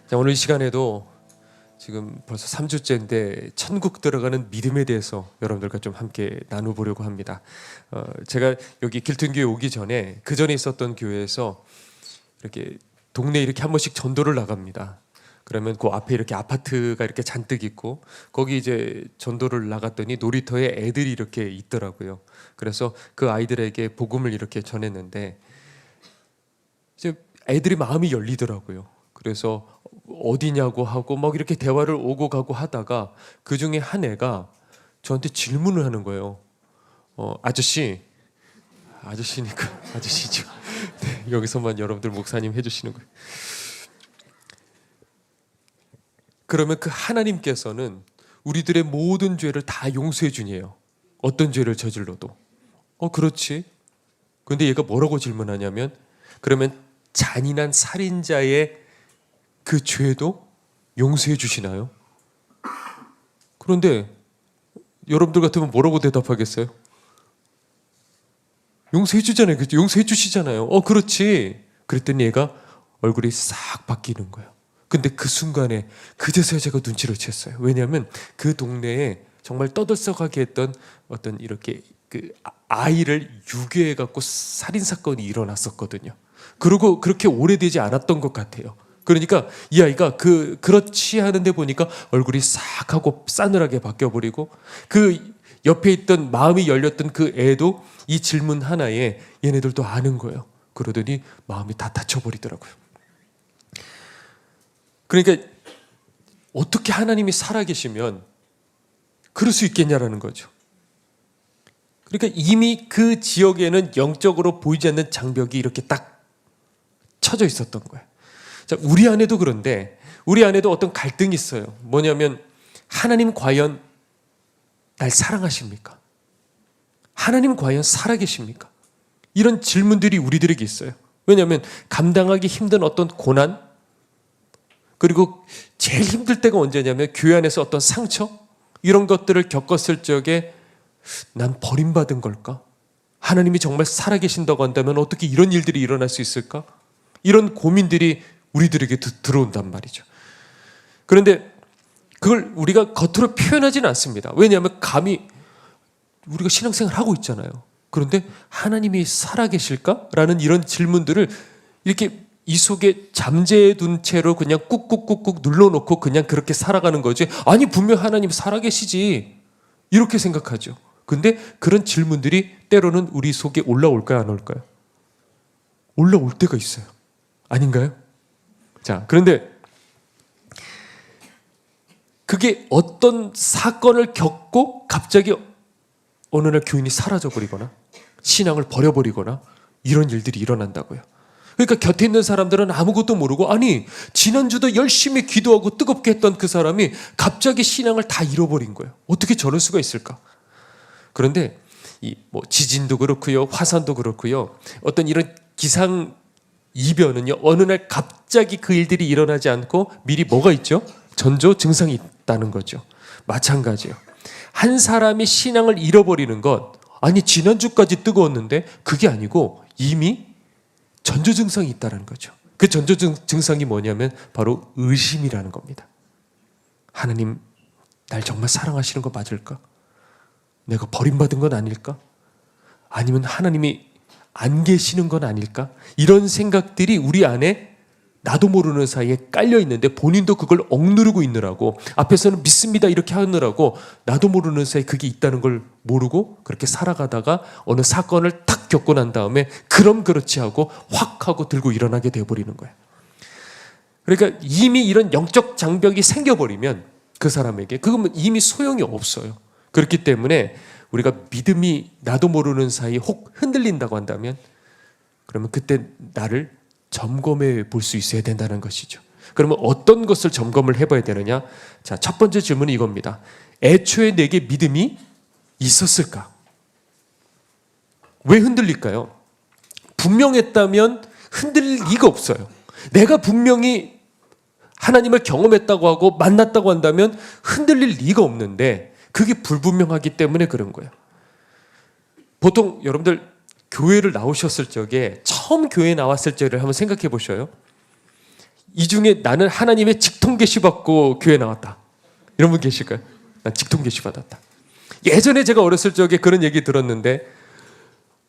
자, 오늘 이 시간에도 지금 벌써 3주째인데 천국 들어가는 믿음에 대해서 여러분들과 좀 함께 나눠보려고 합니다. 제가 여기 길튼교회 오기 전에 그 전에 있었던 교회에서 이렇게 동네에 이렇게 한 번씩 전도를 나갑니다. 그러면 그 앞에 이렇게 아파트가 이렇게 잔뜩 있고 거기 이제 전도를 나갔더니 놀이터에 애들이 이렇게 있더라고요. 그래서 그 아이들에게 복음을 이렇게 전했는데 이제 애들이 마음이 열리더라고요. 그래서 어디냐고 하고 막 이렇게 대화를 오고 가고 하다가 그 중에 한 애가 저한테 질문을 하는 거예요. 아저씨니까 아저씨죠. 네, 여기서만 여러분들 목사님 해주시는 거예요. 그러면 그 하나님께서는 우리들의 모든 죄를 다 용서해 주니에요. 어떤 죄를 저질러도. 그렇지. 근데 얘가 뭐라고 질문하냐면, 그러면 잔인한 살인자의 그 죄도 용서해 주시나요? 그런데 여러분들 같으면 뭐라고 대답하겠어요? 용서해 주잖아요. 그렇죠? 용서해 주시잖아요. 그렇지. 그랬더니 얘가 얼굴이 싹 바뀌는 거예요. 근데 그 순간에 그제서야 제가 눈치를 챘어요. 왜냐하면 그 동네에 정말 떠들썩하게 했던 어떤 이렇게 그 아이를 유괴해 갖고 살인 사건이 일어났었거든요. 그리고 그렇게 오래되지 않았던 것 같아요. 그러니까 이 아이가 그렇지 하는데 보니까 얼굴이 싹 하고 싸늘하게 바뀌어버리고, 그 옆에 있던 마음이 열렸던 그 애도 이 질문 하나에 얘네들도 아는 거예요. 그러더니 마음이 다 닫혀버리더라고요. 그러니까 어떻게 하나님이 살아계시면 그럴 수 있겠냐라는 거죠. 그러니까 이미 그 지역에는 영적으로 보이지 않는 장벽이 이렇게 딱 쳐져 있었던 거예요. 자, 우리 안에도 그런데 우리 안에도 어떤 갈등이 있어요. 뭐냐면, 하나님 과연 날 사랑하십니까? 하나님 과연 살아계십니까? 이런 질문들이 우리들에게 있어요. 왜냐하면 감당하기 힘든 어떤 고난, 그리고 제일 힘들 때가 언제냐면 교회 안에서 어떤 상처, 이런 것들을 겪었을 적에 난 버림받은 걸까? 하나님이 정말 살아계신다고 한다면 어떻게 이런 일들이 일어날 수 있을까? 이런 고민들이 우리들에게 들어온단 말이죠. 그런데 그걸 우리가 겉으로 표현하지는 않습니다. 왜냐하면 감히 우리가 신앙생활을 하고 있잖아요. 그런데 하나님이 살아계실까? 라는 이런 질문들을 이렇게 이 속에 잠재둔 채로 그냥 꾹꾹꾹꾹 눌러놓고 그냥 그렇게 살아가는 거지. 아니, 분명 하나님 살아계시지, 이렇게 생각하죠. 근데 그런 질문들이 때로는 우리 속에 올라올까요, 안 올까요? 올라올 때가 있어요. 아닌가요? 자, 그런데 그게 어떤 사건을 겪고 갑자기 어느 날 교인이 사라져버리거나 신앙을 버려버리거나 이런 일들이 일어난다고요. 그러니까 곁에 있는 사람들은 아무것도 모르고, 아니, 지난주도 열심히 기도하고 뜨겁게 했던 그 사람이 갑자기 신앙을 다 잃어버린 거예요. 어떻게 저럴 수가 있을까? 그런데 지진도 그렇고요, 화산도 그렇고요, 어떤 이런 기상 이변은요, 어느 날 갑자기 그 일들이 일어나지 않고 미리 뭐가 있죠? 전조 증상이 있다는 거죠. 마찬가지예요. 한 사람이 신앙을 잃어버리는 것, 아니 지난주까지 뜨거웠는데 그게 아니고 이미 전조 증상이 있다는 거죠. 그 전조 증상이 뭐냐면 바로 의심이라는 겁니다. 하나님 날 정말 사랑하시는 거 맞을까? 내가 버림받은 건 아닐까? 아니면 하나님이 안 계시는 건 아닐까? 이런 생각들이 우리 안에 나도 모르는 사이에 깔려 있는데 본인도 그걸 억누르고 있느라고, 앞에서는 믿습니다 이렇게 하느라고 나도 모르는 사이에 그게 있다는 걸 모르고 그렇게 살아가다가 어느 사건을 탁 겪고 난 다음에 그럼 그렇지 하고 확 하고 들고 일어나게 돼버리는 거예요. 그러니까 이미 이런 영적 장벽이 생겨버리면 그 사람에게 그건 이미 소용이 없어요. 그렇기 때문에 우리가 믿음이 나도 모르는 사이에 혹 흔들린다고 한다면, 그러면 그때 나를 점검해 볼 수 있어야 된다는 것이죠. 그러면 어떤 것을 점검을 해봐야 되느냐? 자, 첫 번째 질문은 이겁니다. 애초에 내게 믿음이 있었을까? 왜 흔들릴까요? 분명했다면 흔들릴 리가 없어요. 내가 분명히 하나님을 경험했다고 하고 만났다고 한다면 흔들릴 리가 없는데, 그게 불분명하기 때문에 그런 거예요. 보통 여러분들 교회를 나오셨을 적에, 처음 교회에 나왔을 적을 한번 생각해 보셔요. 이 중에 나는 하나님의 직통 계시 받고 교회 나왔다. 이런 분 계실까요? 난 직통 계시 받았다. 예전에 제가 어렸을 적에 그런 얘기 들었는데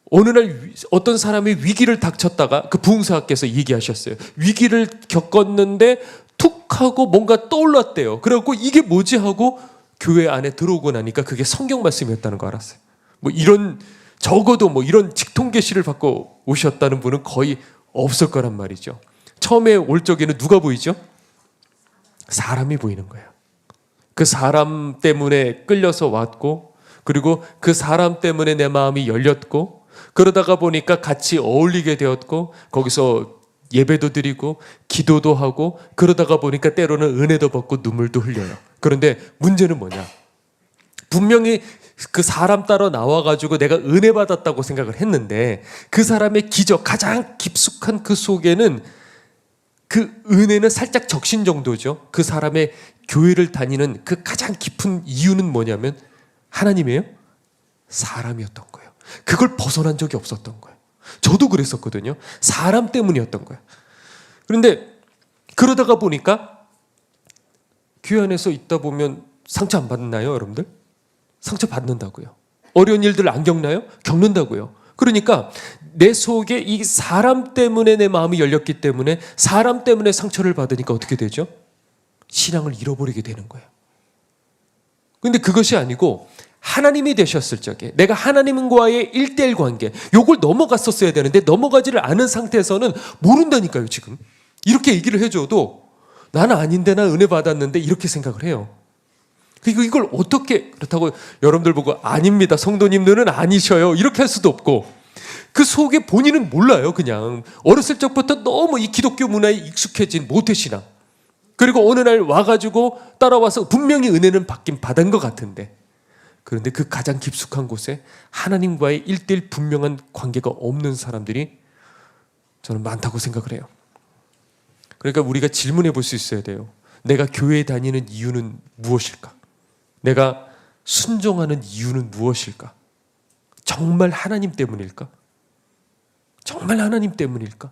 어느 날 어떤 사람이 위기를 닥쳤다가 그 부흥사께서 얘기하셨어요. 위기를 겪었는데 툭 하고 뭔가 떠올랐대요. 그래갖고 이게 뭐지 하고 교회 안에 들어오고 나니까 그게 성경 말씀이었다는 거 알았어요. 뭐 이런 적어도 뭐 이런 직통 계시를 받고 오셨다는 분은 거의 없을 거란 말이죠. 처음에 올 적에는 누가 보이죠? 사람이 보이는 거예요. 그 사람 때문에 끌려서 왔고 그리고 그 사람 때문에 내 마음이 열렸고 그러다가 보니까 같이 어울리게 되었고 거기서 예배도 드리고 기도도 하고 그러다가 보니까 때로는 은혜도 받고 눈물도 흘려요. 그런데 문제는 뭐냐? 분명히 그 사람 따라 나와가지고 내가 은혜 받았다고 생각을 했는데 그 사람의 기적 가장 깊숙한 그 속에는 그 은혜는 살짝 적신 정도죠. 그 사람의 교회를 다니는 그 가장 깊은 이유는 뭐냐면 하나님이에요? 사람이었던 거예요. 그걸 벗어난 적이 없었던 거예요. 저도 그랬었거든요. 사람 때문이었던 거예요. 그런데 그러다가 보니까 교회 안에서 있다 보면 상처 안 받나요, 여러분들? 상처 받는다고요. 어려운 일들 안 겪나요? 겪는다고요. 그러니까 내 속에 이 사람 때문에 내 마음이 열렸기 때문에 사람 때문에 상처를 받으니까 어떻게 되죠? 신앙을 잃어버리게 되는 거예요. 그런데 그것이 아니고 하나님이 되셨을 적에 내가 하나님과의 1:1 관계 요걸 넘어갔었어야 되는데 넘어가지를 않은 상태에서는 모른다니까요. 지금 이렇게 얘기를 해줘도 나는 아닌데 나 은혜 받았는데 이렇게 생각을 해요. 그리고 이걸 어떻게 그렇다고 여러분들 보고 아닙니다. 성도님들은 아니셔요. 이렇게 할 수도 없고 그 속에 본인은 몰라요. 그냥 어렸을 적부터 너무 이 기독교 문화에 익숙해진 모태신앙 그리고 어느 날 와가지고 따라와서 분명히 은혜는 받긴 받은 것 같은데 그런데 그 가장 깊숙한 곳에 하나님과의 1:1 분명한 관계가 없는 사람들이 저는 많다고 생각을 해요. 그러니까 우리가 질문해 볼 수 있어야 돼요. 내가 교회에 다니는 이유는 무엇일까? 내가 순종하는 이유는 무엇일까? 정말 하나님 때문일까? 정말 하나님 때문일까?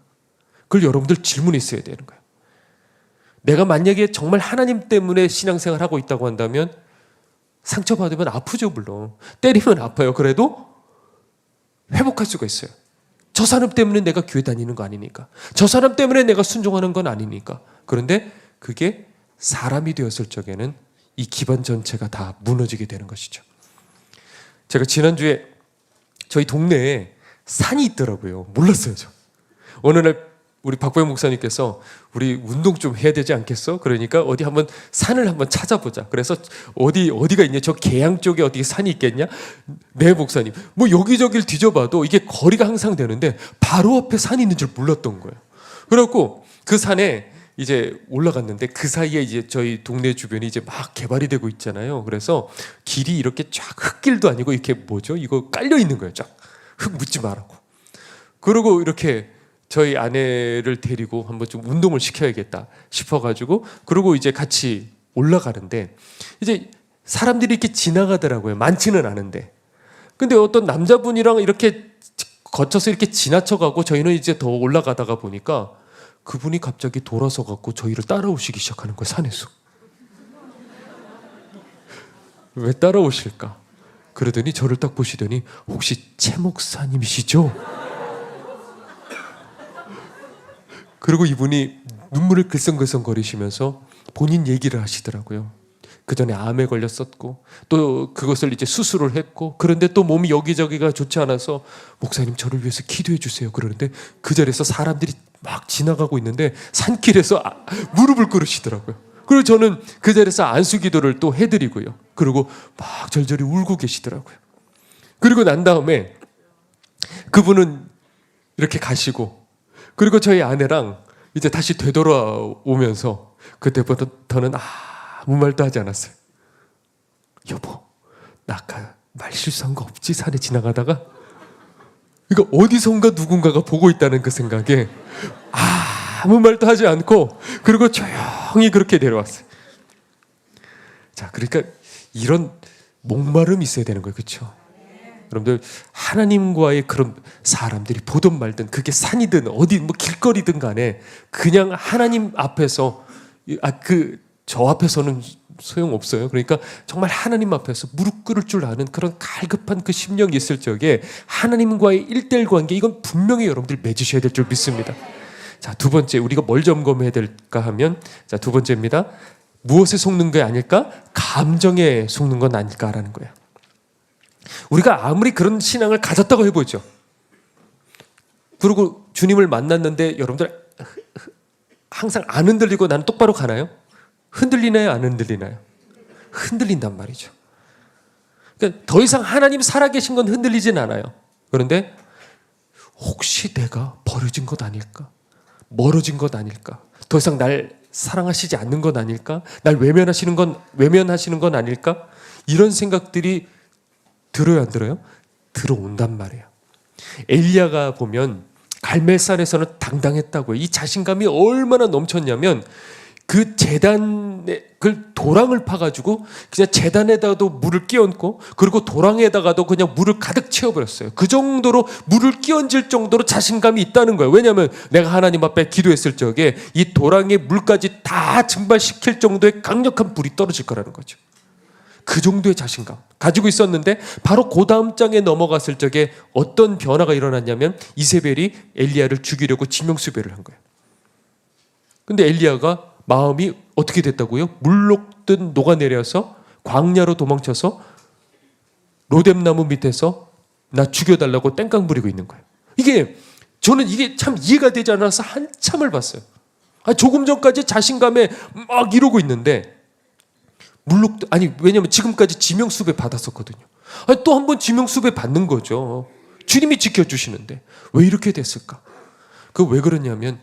그걸 여러분들 질문했어야 되는 거예요. 내가 만약에 정말 하나님 때문에 신앙생활을 하고 있다고 한다면 상처받으면 아프죠, 물론. 때리면 아파요. 그래도 회복할 수가 있어요. 저 사람 때문에 내가 교회 다니는 거 아니니까. 저 사람 때문에 내가 순종하는 건 아니니까. 그런데 그게 사람이 되었을 적에는 이 기반 전체가 다 무너지게 되는 것이죠. 제가 지난주에 저희 동네에 산이 있더라고요. 몰랐어요, 저. 어느 날 우리 박보영 목사님께서 우리 운동 좀 해야 되지 않겠어? 그러니까 어디 한번 산을 한번 찾아보자. 그래서 어디가 있냐? 저 계양 쪽에 어디 산이 있겠냐? 네, 목사님. 뭐 여기저기를 뒤져봐도 이게 거리가 항상 되는데 바로 앞에 산이 있는 줄 몰랐던 거예요. 그래갖고 그 산에 이제 올라갔는데 그 사이에 이제 저희 동네 주변이 이제 막 개발이 되고 있잖아요. 그래서 길이 이렇게 쫙 흙길도 아니고 이렇게 뭐죠? 이거 깔려 있는 거예요. 쫙 흙 묻지 말라고. 그리고 이렇게 저희 아내를 데리고 한번 좀 운동을 시켜야겠다 싶어가지고 그리고 이제 같이 올라가는데 이제 사람들이 이렇게 지나가더라고요. 많지는 않은데. 근데 어떤 남자분이랑 이렇게 거쳐서 이렇게 지나쳐가고 저희는 이제 더 올라가다가 보니까 그분이 갑자기 돌아서 갖고 저희를 따라오시기 시작하는 거예요. 산에서. 왜 따라오실까? 그러더니 저를 딱 보시더니 혹시 최 목사님이시죠? 그리고 이분이 눈물을 글썽글썽거리시면서 본인 얘기를 하시더라고요. 그 전에 암에 걸렸었고 또 그것을 이제 수술을 했고 그런데 또 몸이 여기저기가 좋지 않아서 목사님 저를 위해서 기도해 주세요. 그러는데 그 자리에서 사람들이 막 지나가고 있는데 산길에서 무릎을 꿇으시더라고요. 그리고 저는 그 자리에서 안수 기도를 또 해드리고요. 그리고 막 절절히 울고 계시더라고요. 그리고 난 다음에 그분은 이렇게 가시고 그리고 저희 아내랑 이제 다시 되돌아오면서 그때부터는 아무 말도 하지 않았어요. 여보, 나 아까 말 실수한 거 없지? 산에 지나가다가? 그러니까 어디선가 누군가가 보고 있다는 그 생각에 아무 말도 하지 않고 그리고 조용히 그렇게 내려왔어요. 자, 그러니까 이런 목마름이 있어야 되는 거예요. 그렇죠? 여러분들 하나님과의 그런 사람들이 보든 말든 그게 산이든 어디 뭐 길거리든 간에 그냥 하나님 앞에서 저 앞에서는 소용없어요. 그러니까 정말 하나님 앞에서 무릎 꿇을 줄 아는 그런 갈급한 그 심령이 있을 적에 하나님과의 1대1 관계 이건 분명히 여러분들 맺으셔야 될 줄 믿습니다. 자, 두 번째 우리가 뭘 점검해야 될까 하면 자, 두 번째입니다. 무엇에 속는 게 아닐까? 감정에 속는 건 아닐까라는 거예요. 우리가 아무리 그런 신앙을 가졌다고 해보죠. 그리고 주님을 만났는데 여러분들 항상 안 흔들리고 나는 똑바로 가나요? 흔들리나요? 안 흔들리나요? 흔들린단 말이죠. 그러니까 더 이상 하나님 살아계신 건 흔들리진 않아요. 그런데 혹시 내가 버려진 것 아닐까? 멀어진 것 아닐까? 더 이상 날 사랑하시지 않는 것 아닐까? 날 외면하시는 건 아닐까? 이런 생각들이 들어요, 안 들어요? 들어온단 말이에요. 엘리야가 보면 갈멜산에서는 당당했다고요. 이 자신감이 얼마나 넘쳤냐면 그 제단에 그 도랑을 파가지고 그냥 제단에다가도 물을 끼얹고 그리고 도랑에다가도 그냥 물을 가득 채워버렸어요. 그 정도로 물을 끼얹을 정도로 자신감이 있다는 거예요. 왜냐하면 내가 하나님 앞에 기도했을 적에 이 도랑에 물까지 다 증발시킬 정도의 강력한 불이 떨어질 거라는 거죠. 그 정도의 자신감 가지고 있었는데 바로 그 다음 장에 넘어갔을 적에 어떤 변화가 일어났냐면 이세벨이 엘리야를 죽이려고 지명수배를 한 거예요. 근데 엘리야가 마음이 어떻게 됐다고요? 물녹듯 녹아내려서 광야로 도망쳐서 로뎀나무 밑에서 나 죽여달라고 땡깡 부리고 있는 거예요. 저는 이게 참 이해가 되지 않아서 한참을 봤어요. 조금 전까지 자신감에 막 이러고 있는데 왜냐면 지금까지 지명수배 받았었거든요. 또 한 번 지명수배 받는 거죠. 주님이 지켜주시는데 왜 이렇게 됐을까? 왜 그러냐면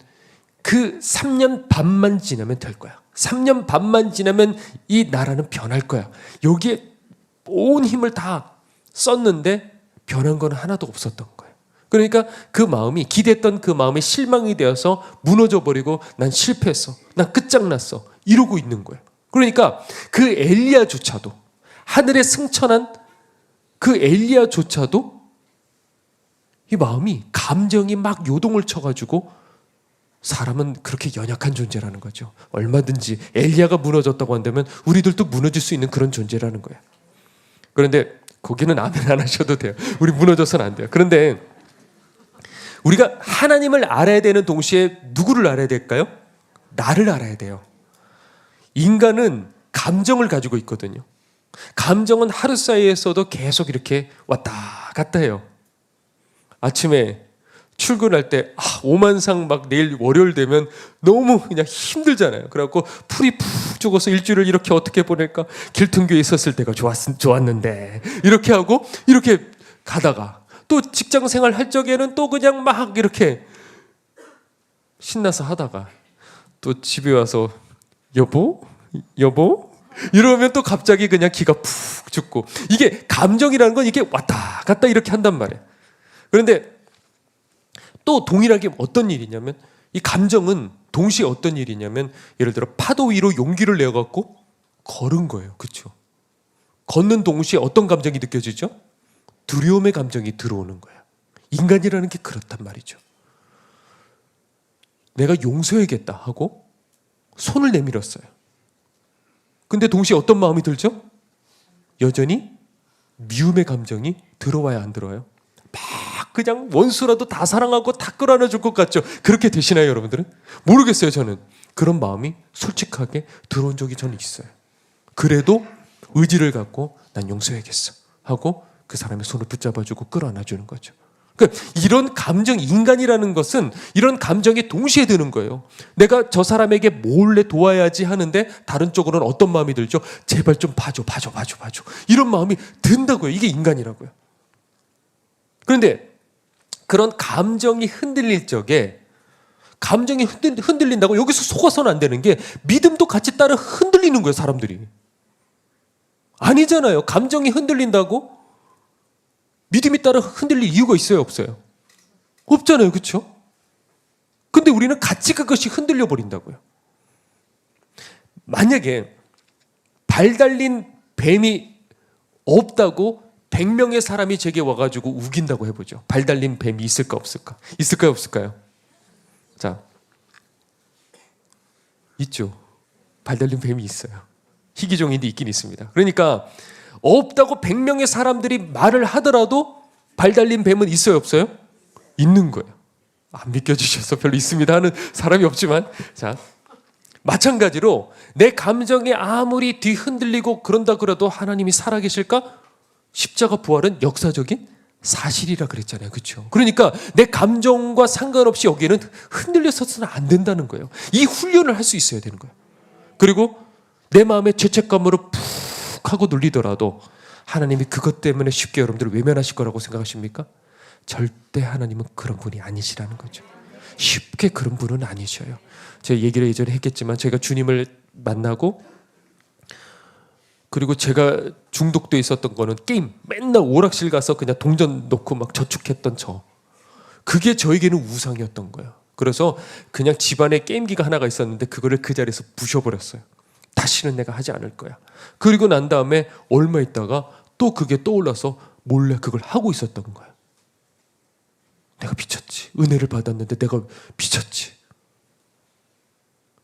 그 3년 반만 지나면 될 거야. 3년 반만 지나면 이 나라는 변할 거야. 여기에 온 힘을 다 썼는데 변한 건 하나도 없었던 거예요. 그러니까 그 마음이 기대했던 그 마음이 실망이 되어서 무너져 버리고 난 실패했어. 난 끝장났어. 이러고 있는 거예요. 그러니까 그 엘리야조차도 하늘에 승천한 그 엘리야조차도 이 마음이 감정이 막 요동을 쳐가지고 사람은 그렇게 연약한 존재라는 거죠. 얼마든지 엘리야가 무너졌다고 한다면 우리들도 무너질 수 있는 그런 존재라는 거예요. 그런데 거기는 아멘 안 하셔도 돼요. 우리 무너져서는 안 돼요. 그런데 우리가 하나님을 알아야 되는 동시에 누구를 알아야 될까요? 나를 알아야 돼요. 인간은 감정을 가지고 있거든요. 감정은 하루 사이에서도 계속 이렇게 왔다 갔다 해요. 아침에 출근할 때 오만상 막 내일 월요일 되면 너무 그냥 힘들잖아요. 그래갖고 풀이 푹 죽어서 일주일을 이렇게 어떻게 보낼까? 길퉁교에 있었을 때가 좋았는데 이렇게 하고 이렇게 가다가 또 직장 생활 할 적에는 또 그냥 막 이렇게 신나서 하다가 또 집에 와서 여보 이러면 또 갑자기 그냥 기가 푹 죽고 이게 감정이라는 건 이게 왔다 갔다 이렇게 한단 말이에요. 그런데 또 동일하게 어떤 일이냐면 이 감정은 동시에 어떤 일이냐면 예를 들어 파도 위로 용기를 내어갖고 걸은 거예요. 그렇죠? 걷는 동시에 어떤 감정이 느껴지죠? 두려움의 감정이 들어오는 거예요. 인간이라는 게 그렇단 말이죠. 내가 용서해야겠다 하고 손을 내밀었어요. 근데 동시에 어떤 마음이 들죠? 여전히 미움의 감정이 들어와야 안 들어와요? 막 그냥 원수라도 다 사랑하고 다 끌어안아줄 것 같죠? 그렇게 되시나요, 여러분들은? 모르겠어요, 저는. 그런 마음이 솔직하게 들어온 적이 저는 있어요. 그래도 의지를 갖고 난 용서해야겠어 하고 그 사람의 손을 붙잡아주고 끌어안아주는 거죠. 그러니까 이런 감정, 인간이라는 것은 이런 감정이 동시에 드는 거예요. 내가 저 사람에게 몰래 도와야지 하는데 다른 쪽으로는 어떤 마음이 들죠? 제발 좀 봐줘. 이런 마음이 든다고요. 이게 인간이라고요. 그런데 그런 감정이 흔들릴 적에 감정이 흔들린다고 여기서 속아서는 안 되는 게 믿음도 같이 따라 흔들리는 거예요, 사람들이. 아니잖아요. 감정이 흔들린다고 믿음이 따라 흔들릴 이유가 있어요, 없어요? 없잖아요, 그렇죠? 근데 우리는 같이 그것이 흔들려 버린다고요. 만약에 발 달린 뱀이 없다고 100명의 사람이 제게 와가지고 우긴다고 해보죠. 발 달린 뱀이 있을까 없을까? 있을까요 없을까요? 자, 있죠. 발 달린 뱀이 있어요. 희귀종인데 있긴 있습니다. 그러니까 없다고 100명의 사람들이 말을 하더라도 발 달린 뱀은 있어요 없어요? 있는 거예요. 안 믿겨주셔서 별로 있습니다 하는 사람이 없지만, 자, 마찬가지로 내 감정이 아무리 뒤흔들리고 그런다 그래도 하나님이 살아계실까? 십자가 부활은 역사적인 사실이라 그랬잖아요. 그렇죠? 그러니까 내 감정과 상관없이 여기에는 흔들려서는 안 된다는 거예요. 이 훈련을 할 수 있어야 되는 거예요. 그리고 내 마음에 죄책감으로 푹 하고 눌리더라도 하나님이 그것 때문에 쉽게 여러분들을 외면하실 거라고 생각하십니까? 절대 하나님은 그런 분이 아니시라는 거죠. 쉽게 그런 분은 아니셔요. 제가 얘기를 예전에 했겠지만, 제가 주님을 만나고 그리고 제가 중독돼 있었던 거는 게임, 맨날 오락실 가서 그냥 동전 놓고 막 저축했던 그게 저에게는 우상이었던 거예요. 그래서 그냥 집안에 게임기가 하나가 있었는데 그거를 그 자리에서 부셔버렸어요. 다시는 내가 하지 않을 거야. 그리고 난 다음에 얼마 있다가 또 그게 떠올라서 몰래 그걸 하고 있었던 거예요. 내가 미쳤지. 은혜를 받았는데 내가 미쳤지.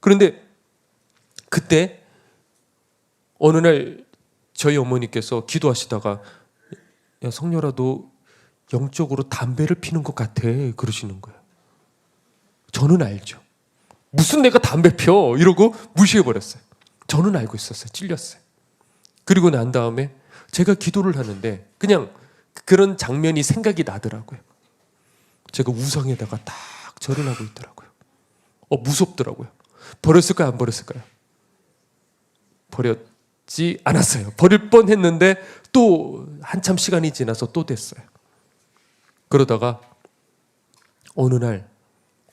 그런데 그때 어느 날 저희 어머니께서 기도하시다가, 야 성렬아, 너 영적으로 담배를 피는 것 같아, 그러시는 거예요. 저는 알죠. 무슨 내가 담배 펴 이러고 무시해버렸어요. 저는 알고 있었어요. 찔렸어요. 그리고 난 다음에 제가 기도를 하는데 그냥 그런 장면이 생각이 나더라고요. 제가 우상에다가 딱 절을 하고 있더라고요. 무섭더라고요. 버렸을까요 안 버렸을까요? 버렸지 않았어요. 버릴 뻔했는데 또 한참 시간이 지나서 또 됐어요. 그러다가 어느 날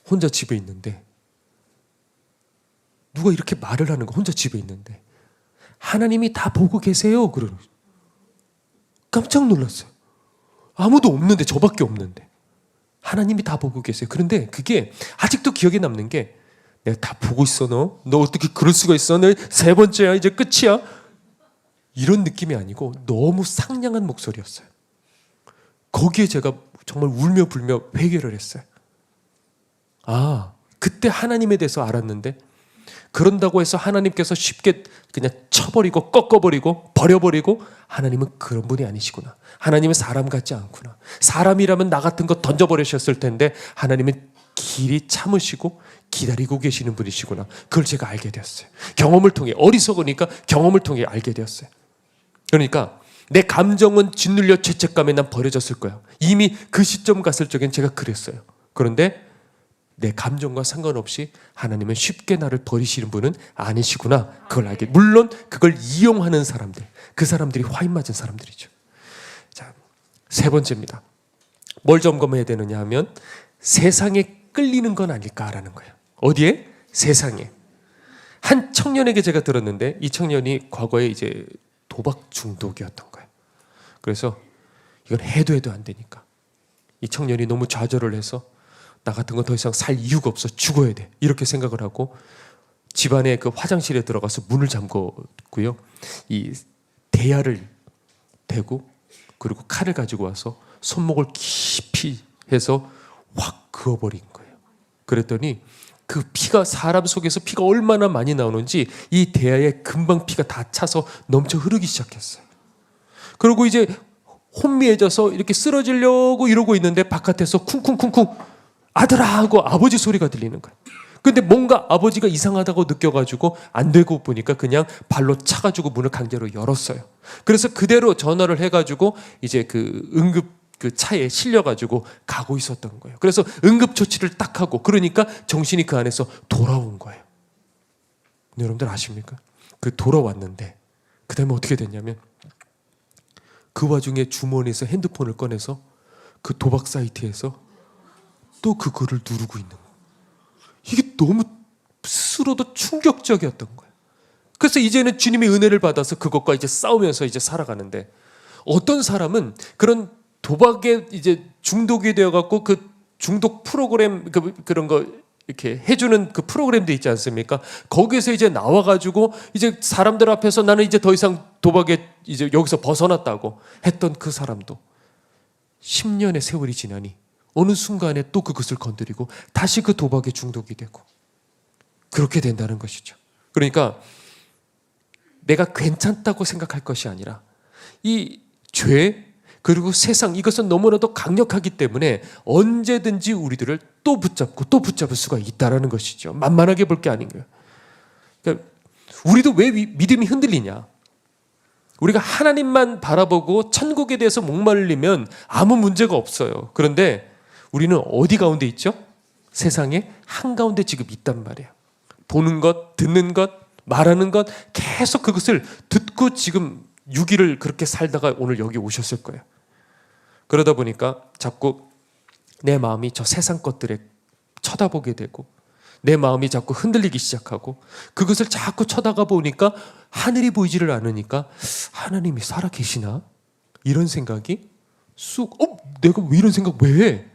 혼자 집에 있는데 누가 이렇게 말을 하는 거, 혼자 집에 있는데 하나님이 다 보고 계세요 그러는. 깜짝 놀랐어요. 아무도 없는데, 저밖에 없는데 하나님이 다 보고 계세요. 그런데 그게 아직도 기억에 남는 게, 내가 다 보고 있어, 너 어떻게 그럴 수가 있어, 너 세 번째야, 이제 끝이야, 이런 느낌이 아니고 너무 상냥한 목소리였어요. 거기에 제가 정말 울며 불며 회개를 했어요. 아, 그때 하나님에 대해서 알았는데, 그런다고 해서 하나님께서 쉽게 그냥 쳐버리고 꺾어버리고 버려버리고, 하나님은 그런 분이 아니시구나. 하나님은 사람 같지 않구나. 사람이라면 나 같은 거 던져버리셨을 텐데 하나님은 길이 참으시고 기다리고 계시는 분이시구나. 그걸 제가 알게 되었어요. 경험을 통해, 어리석으니까 경험을 통해 알게 되었어요. 그러니까 내 감정은 짓눌려 죄책감에 난 버려졌을 거야. 이미 그 시점 갔을 적엔 제가 그랬어요. 그런데 내 감정과 상관없이 하나님은 쉽게 나를 버리시는 분은 아니시구나. 그걸 알게. 물론 그걸 이용하는 사람들, 그 사람들이 화인 맞은 사람들이죠. 자, 세 번째입니다. 뭘 점검해야 되느냐 하면, 세상에 끌리는 건 아닐까라는 거예요. 어디에? 세상에. 한 청년에게 제가 들었는데, 이 청년이 과거에 이제 도박 중독이었던 거예요. 그래서 이건 해도 안 되니까 이 청년이 너무 좌절을 해서, 나 같은 건 더 이상 살 이유가 없어, 죽어야 돼, 이렇게 생각을 하고 집안의 그 화장실에 들어가서 문을 잠궜고요, 이 대야를 대고 그리고 칼을 가지고 와서 손목을 깊이 해서 확 그어버린 거예요. 그랬더니 그 피가, 사람 속에서 피가 얼마나 많이 나오는지 이 대야에 금방 피가 다 차서 넘쳐 흐르기 시작했어요. 그리고 이제 혼미해져서 이렇게 쓰러지려고 이러고 있는데 바깥에서 쿵쿵쿵쿵 아들아 하고 아버지 소리가 들리는 거예요. 근데 뭔가 아버지가 이상하다고 느껴가지고 안 되고 보니까 그냥 발로 차가지고 문을 강제로 열었어요. 그래서 그대로 전화를 해가지고 이제 그 응급 그 차에 실려가지고 가고 있었던 거예요. 그래서 응급 조치를 딱 하고, 그러니까 정신이 그 안에서 돌아온 거예요. 근데 여러분들 아십니까? 그 돌아왔는데 그 다음에 어떻게 됐냐면, 그 와중에 주머니에서 핸드폰을 꺼내서 그 도박 사이트에서 또 그거를 누르고 있는 거예요. 이게 너무 스스로도 충격적이었던 거예요. 그래서 이제는 주님의 은혜를 받아서 그것과 이제 싸우면서 이제 살아가는데, 어떤 사람은 그런 도박에 이제 중독이 되어갖고 그 중독 프로그램 그런 거 이렇게 해주는 그 프로그램도 있지 않습니까? 거기에서 이제 나와가지고 이제 사람들 앞에서 나는 이제 더 이상 도박에 이제 여기서 벗어났다고 했던 그 사람도 10년의 세월이 지나니 어느 순간에 또 그것을 건드리고 다시 그 도박에 중독이 되고 그렇게 된다는 것이죠. 그러니까 내가 괜찮다고 생각할 것이 아니라 이 죄 그리고 세상 이것은 너무나도 강력하기 때문에 언제든지 우리들을 또 붙잡고 또 붙잡을 수가 있다는 것이죠. 만만하게 볼 게 아닌 거예요. 그러니까 우리도 왜 믿음이 흔들리냐? 우리가 하나님만 바라보고 천국에 대해서 목마르면 아무 문제가 없어요. 그런데 우리는 어디 가운데 있죠? 세상에 한가운데 지금 있단 말이에요. 보는 것, 듣는 것, 말하는 것 계속 그것을 듣고 지금 6일을 그렇게 살다가 오늘 여기 오셨을 거예요. 그러다 보니까 자꾸 내 마음이 저 세상 것들에 쳐다보게 되고 내 마음이 자꾸 흔들리기 시작하고 그것을 자꾸 쳐다가 보니까 하늘이 보이지를 않으니까 하나님이 살아 계시나? 이런 생각이 쑥 내가 왜 이런 생각 왜 해?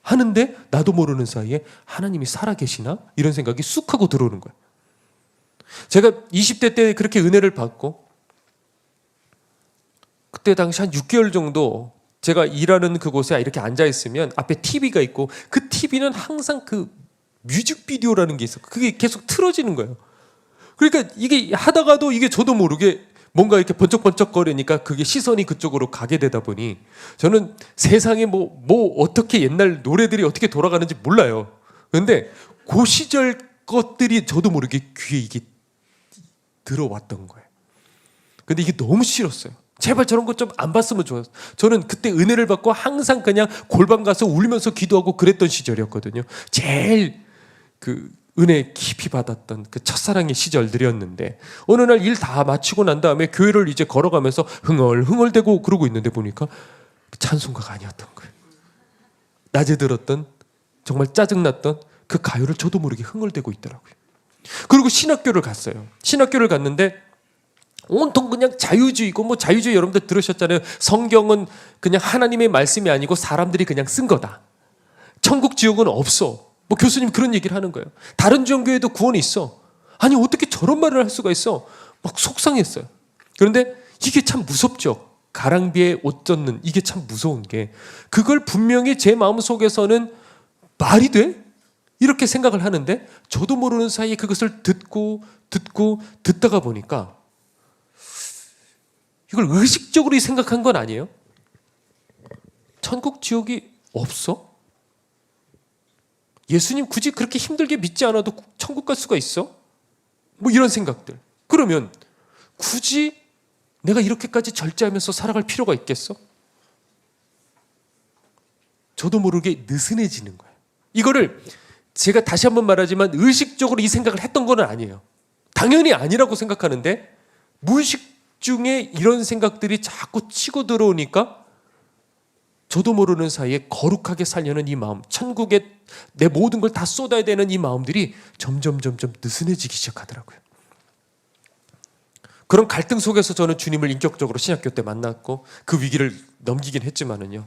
하는데 나도 모르는 사이에 하나님이 살아 계시나? 이런 생각이 쑥 하고 들어오는 거예요. 제가 20대 때 그렇게 은혜를 받고 그때 당시 한 6개월 정도 제가 일하는 그곳에 이렇게 앉아 있으면 앞에 TV가 있고 그 TV는 항상 그 뮤직비디오라는 게 있어. 그게 계속 틀어지는 거예요. 그러니까 이게 하다가도 이게 저도 모르게 뭔가 이렇게 번쩍번쩍거리니까 그게 시선이 그쪽으로 가게 되다 보니 저는 세상에 뭐 어떻게 옛날 노래들이 어떻게 돌아가는지 몰라요. 그런데 그 시절 것들이 저도 모르게 귀에 이게 들어왔던 거예요. 근데 이게 너무 싫었어요. 제발 저런 것 좀 안 봤으면 좋았어요. 저는 그때 은혜를 받고 항상 그냥 골방 가서 울면서 기도하고 그랬던 시절이었거든요. 제일 그 은혜 깊이 받았던 그 첫사랑의 시절들이었는데 어느 날 일 다 마치고 난 다음에 교회를 이제 걸어가면서 흥얼흥얼대고 그러고 있는데 보니까 찬송가가 아니었던 거예요. 낮에 들었던 정말 짜증났던 그 가요를 저도 모르게 흥얼대고 있더라고요. 그리고 신학교를 갔어요. 신학교를 갔는데 온통 그냥 자유주의고 뭐 자유주의 여러분들 들으셨잖아요. 성경은 그냥 하나님의 말씀이 아니고 사람들이 그냥 쓴 거다. 천국 지옥은 없어. 뭐 교수님 그런 얘기를 하는 거예요. 다른 종교에도 구원이 있어. 아니 어떻게 저런 말을 할 수가 있어. 막 속상했어요. 그런데 이게 참 무섭죠. 가랑비에 옷 젖는 이게 참 무서운 게 그걸 분명히 제 마음속에서는 말이 돼? 이렇게 생각을 하는데 저도 모르는 사이에 그것을 듣다가 보니까 이걸 의식적으로 생각한 건 아니에요. 천국 지옥이 없어? 예수님 굳이 그렇게 힘들게 믿지 않아도 천국 갈 수가 있어? 뭐 이런 생각들. 그러면 굳이 내가 이렇게까지 절제하면서 살아갈 필요가 있겠어? 저도 모르게 느슨해지는 거예요. 이거를 제가 다시 한번 말하지만 의식적으로 이 생각을 했던 건 아니에요. 당연히 아니라고 생각하는데 무의식 중에 이런 생각들이 자꾸 치고 들어오니까 저도 모르는 사이에 거룩하게 살려는 이 마음, 천국에 내 모든 걸 다 쏟아야 되는 이 마음들이 점점 느슨해지기 시작하더라고요. 그런 갈등 속에서 저는 주님을 인격적으로 신학교 때 만났고 그 위기를 넘기긴 했지만은요.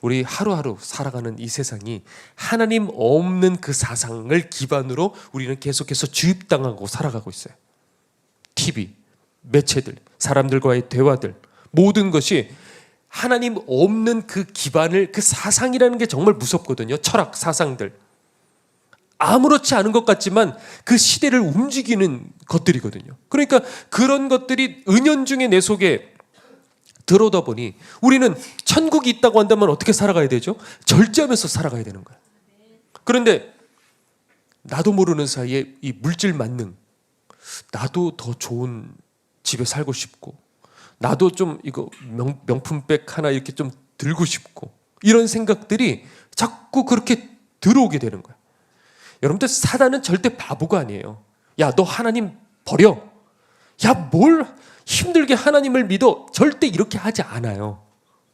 우리 하루하루 살아가는 이 세상이 하나님 없는 그 사상을 기반으로 우리는 계속해서 주입당하고 살아가고 있어요. TV, 매체들, 사람들과의 대화들 모든 것이 하나님 없는 그 기반을 그 사상이라는 게 정말 무섭거든요. 철학, 사상들 아무렇지 않은 것 같지만 그 시대를 움직이는 것들이거든요. 그러니까 그런 것들이 은연중에 내 속에 들어오다 보니 우리는 천국이 있다고 한다면 어떻게 살아가야 되죠? 절제하면서 살아가야 되는 거예요. 그런데 나도 모르는 사이에 이 물질 만능 나도 더 좋은 집에 살고 싶고 나도 좀 이거 명품백 하나 이렇게 좀 들고 싶고 이런 생각들이 자꾸 그렇게 들어오게 되는 거예요. 여러분들 사단은 절대 바보가 아니에요. 야, 너 하나님 버려. 야, 뭘 힘들게 하나님을 믿어. 절대 이렇게 하지 않아요.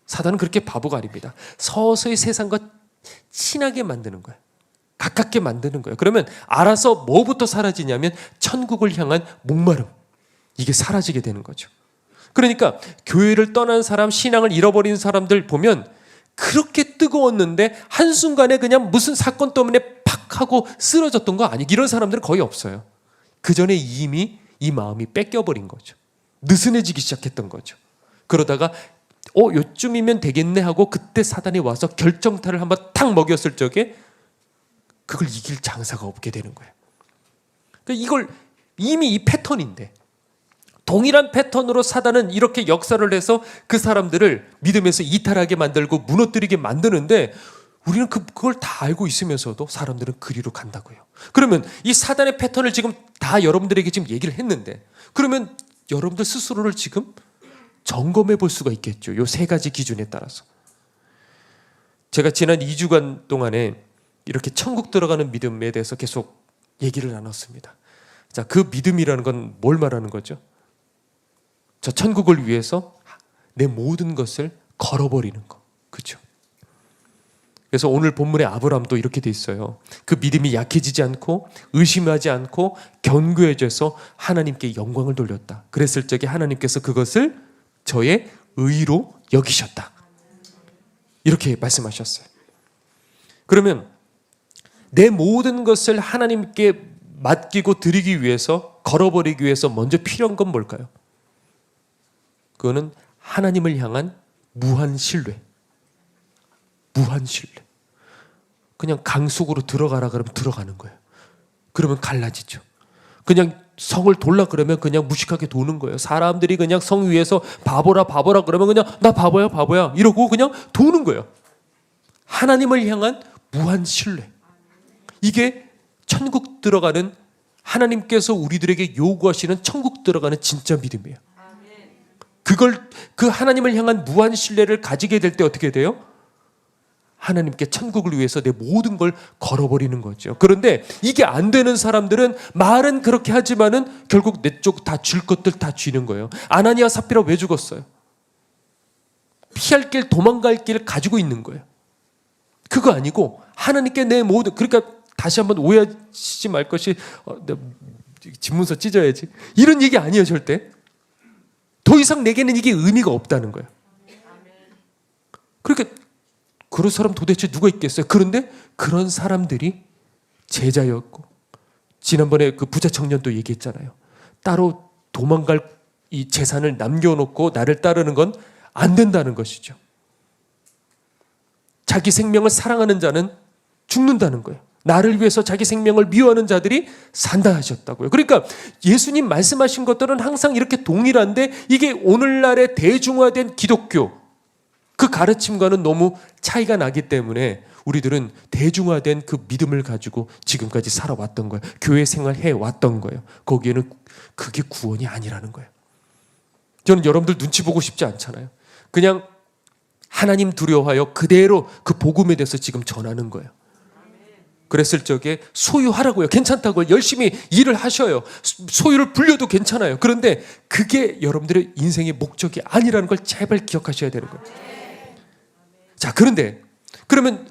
사단은 그렇게 바보가 아닙니다. 서서히 세상과 친하게 만드는 거예요. 가깝게 만드는 거예요. 그러면 알아서 뭐부터 사라지냐면 천국을 향한 목마름. 이게 사라지게 되는 거죠. 그러니까 교회를 떠난 사람, 신앙을 잃어버린 사람들 보면 그렇게 뜨거웠는데 한순간에 그냥 무슨 사건 때문에 팍 하고 쓰러졌던 거 아니에요. 이런 사람들은 거의 없어요. 그 전에 이미 이 마음이 뺏겨버린 거죠. 느슨해지기 시작했던 거죠. 그러다가 요쯤이면 되겠네 하고 그때 사단이 와서 결정타를 한번 탁 먹였을 적에 그걸 이길 장사가 없게 되는 거예요. 그러니까 이걸 이미 이 패턴인데, 동일한 패턴으로 사단은 이렇게 역사를 해서 그 사람들을 믿음에서 이탈하게 만들고 무너뜨리게 만드는데, 우리는 그걸 다 알고 있으면서도 사람들은 그리로 간다고요. 그러면 이 사단의 패턴을 지금 다 여러분들에게 지금 얘기를 했는데, 그러면 여러분들 스스로를 지금 점검해 볼 수가 있겠죠. 이 세 가지 기준에 따라서. 제가 지난 2주간 동안에 이렇게 천국 들어가는 믿음에 대해서 계속 얘기를 나눴습니다. 자, 그 믿음이라는 건 뭘 말하는 거죠? 저 천국을 위해서 내 모든 것을 걸어버리는 거. 그렇죠? 그래서 오늘 본문의 아브라함도 이렇게 돼 있어요. 그 믿음이 약해지지 않고 의심하지 않고 견고해져서 하나님께 영광을 돌렸다. 그랬을 적에 하나님께서 그것을 저의 의로 여기셨다. 이렇게 말씀하셨어요. 그러면 내 모든 것을 하나님께 맡기고 드리기 위해서, 걸어버리기 위해서 먼저 필요한 건 뭘까요? 그거는 하나님을 향한 무한 신뢰. 무한 신뢰. 그냥 강 속으로 들어가라 그러면 들어가는 거예요. 그러면 갈라지죠. 그냥 성을 돌라 그러면 그냥 무식하게 도는 거예요. 사람들이 그냥 성 위에서 바보라 그러면 그냥 나 바보야 이러고 그냥 도는 거예요. 하나님을 향한 무한 신뢰. 이게 천국 들어가는, 하나님께서 우리들에게 요구하시는 천국 들어가는 진짜 믿음이에요. 그 하나님을 향한 무한 신뢰를 가지게 될 때 어떻게 돼요? 하나님께 천국을 위해서 내 모든 걸 걸어버리는 거죠. 그런데 이게 안 되는 사람들은 말은 그렇게 하지만은 결국 내 쪽 다 줄 것들 다 쥐는 거예요. 아나니아 삽비라 왜 죽었어요? 피할 길, 도망갈 길 가지고 있는 거예요. 그거 아니고 하나님께 내 모든, 그러니까 다시 한번 오해하시지 말 것이 집문서 찢어야지, 이런 얘기 아니에요. 절대. 더 이상 내게는 이게 의미가 없다는 거예요. 그렇게 그런 사람 도대체 누가 있겠어요? 그런데 그런 사람들이 제자였고, 지난번에 그 부자 청년도 얘기했잖아요. 따로 도망갈 이 재산을 남겨놓고 나를 따르는 건 안 된다는 것이죠. 자기 생명을 사랑하는 자는 죽는다는 거예요. 나를 위해서 자기 생명을 미워하는 자들이 산다 하셨다고요. 그러니까 예수님 말씀하신 것들은 항상 이렇게 동일한데, 이게 오늘날의 대중화된 기독교 그 가르침과는 너무 차이가 나기 때문에 우리들은 대중화된 그 믿음을 가지고 지금까지 살아왔던 거예요. 교회 생활해 왔던 거예요. 거기에는 그게 구원이 아니라는 거예요. 저는 여러분들 눈치 보고 싶지 않잖아요. 그냥 하나님 두려워하여 그대로 그 복음에 대해서 지금 전하는 거예요. 그랬을 적에 소유하라고요. 괜찮다고요. 열심히 일을 하셔요. 소유를 불려도 괜찮아요. 그런데 그게 여러분들의 인생의 목적이 아니라는 걸 제발 기억하셔야 되는 거예요. 자, 그런데 그러면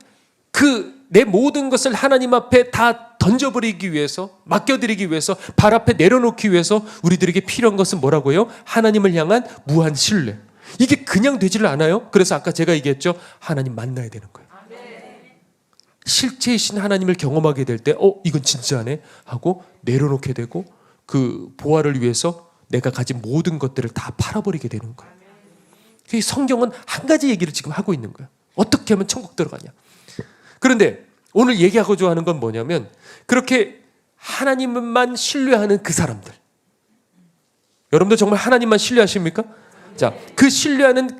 내 모든 것을 하나님 앞에 다 던져버리기 위해서, 맡겨드리기 위해서, 발 앞에 내려놓기 위해서 우리들에게 필요한 것은 뭐라고요? 하나님을 향한 무한 신뢰. 이게 그냥 되지를 않아요. 그래서 아까 제가 얘기했죠. 하나님 만나야 되는 거예요. 실체이신 하나님을 경험하게 될 때 이건 진짜네 하고 내려놓게 되고, 그 보화를 위해서 내가 가진 모든 것들을 다 팔아버리게 되는 거예요. 성경은 한 가지 얘기를 지금 하고 있는 거예요. 어떻게 하면 천국 들어가냐. 그런데 오늘 얘기하고자 하는 건 뭐냐면, 그렇게 하나님만 신뢰하는 그 사람들, 여러분들 정말 하나님만 신뢰하십니까? 자, 그 신뢰하는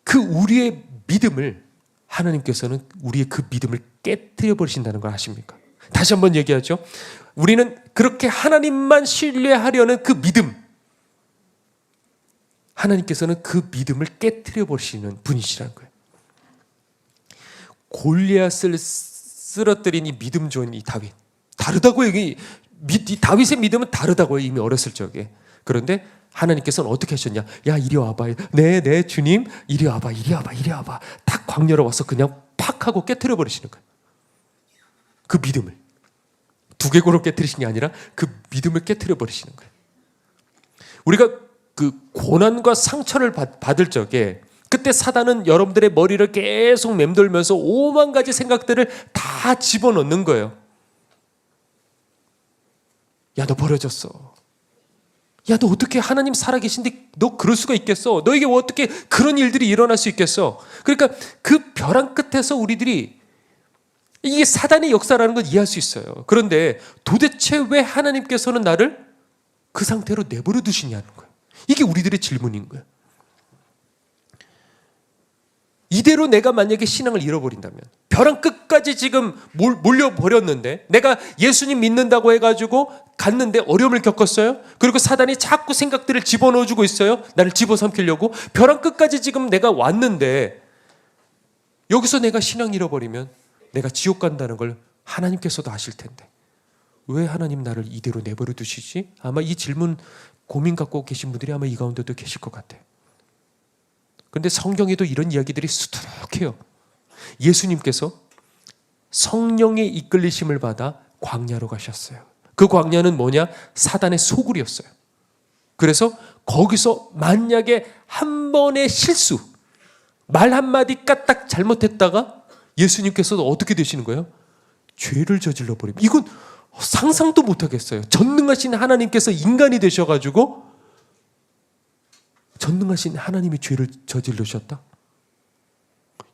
그 우리의 믿음을 하나님께서는 우리의 그 믿음을 깨뜨려 버리신다는 걸 아십니까? 다시 한번 얘기하죠. 우리는 그렇게 하나님만 신뢰하려는 그 믿음, 하나님께서는 그 믿음을 깨뜨려 버리시는 분이시라는 거예요. 골리앗을 쓰러뜨린 이 믿음 좋은 이 다윗, 다르다고요. 이 다윗의 믿음은 다르다고요. 이미 어렸을 적에. 그런데 하나님께서는 어떻게 하셨냐? 야, 이리 와봐. 네 주님, 이리 와봐. 딱 광야로 와서 그냥 팍 하고 깨뜨려 버리시는 거예요. 그 믿음을. 두개골을 깨뜨리신 게 아니라 그 믿음을 깨뜨려 버리시는 거예요. 우리가 그 고난과 상처를 받을 적에, 그때 사단은 여러분들의 머리를 계속 맴돌면서 오만 가지 생각들을 다 집어넣는 거예요. 야, 너 버려졌어. 야, 너 어떻게 하나님 살아계신데 너 그럴 수가 있겠어? 너에게 어떻게 그런 일들이 일어날 수 있겠어? 그러니까 그 벼랑 끝에서 우리들이 이게 사단의 역사라는 걸 이해할 수 있어요. 그런데 도대체 왜 하나님께서는 나를 그 상태로 내버려 두시냐는 거예요. 이게 우리들의 질문인 거예요. 이대로 내가 만약에 신앙을 잃어버린다면, 벼랑 끝까지 지금 몰려버렸는데, 내가 예수님 믿는다고 해가지고 갔는데 어려움을 겪었어요. 그리고 사단이 자꾸 생각들을 집어넣어주고 있어요. 나를 집어삼키려고. 벼랑 끝까지 지금 내가 왔는데 여기서 내가 신앙 잃어버리면 내가 지옥 간다는 걸 하나님께서도 아실 텐데 왜 하나님 나를 이대로 내버려 두시지? 아마 이 질문 고민 갖고 계신 분들이 아마 이 가운데도 계실 것 같아요. 그런데 성경에도 이런 이야기들이 수두룩해요. 예수님께서 성령의 이끌리심을 받아 광야로 가셨어요. 그 광야는 뭐냐? 사단의 소굴이었어요. 그래서 거기서 만약에 한 번의 실수, 말 한마디 까딱 잘못했다가 예수님께서도 어떻게 되시는 거예요? 죄를 저질러 버립니다. 이건 상상도 못하겠어요. 전능하신 하나님께서 인간이 되셔가지고 전능하신 하나님이 죄를 저질르셨다?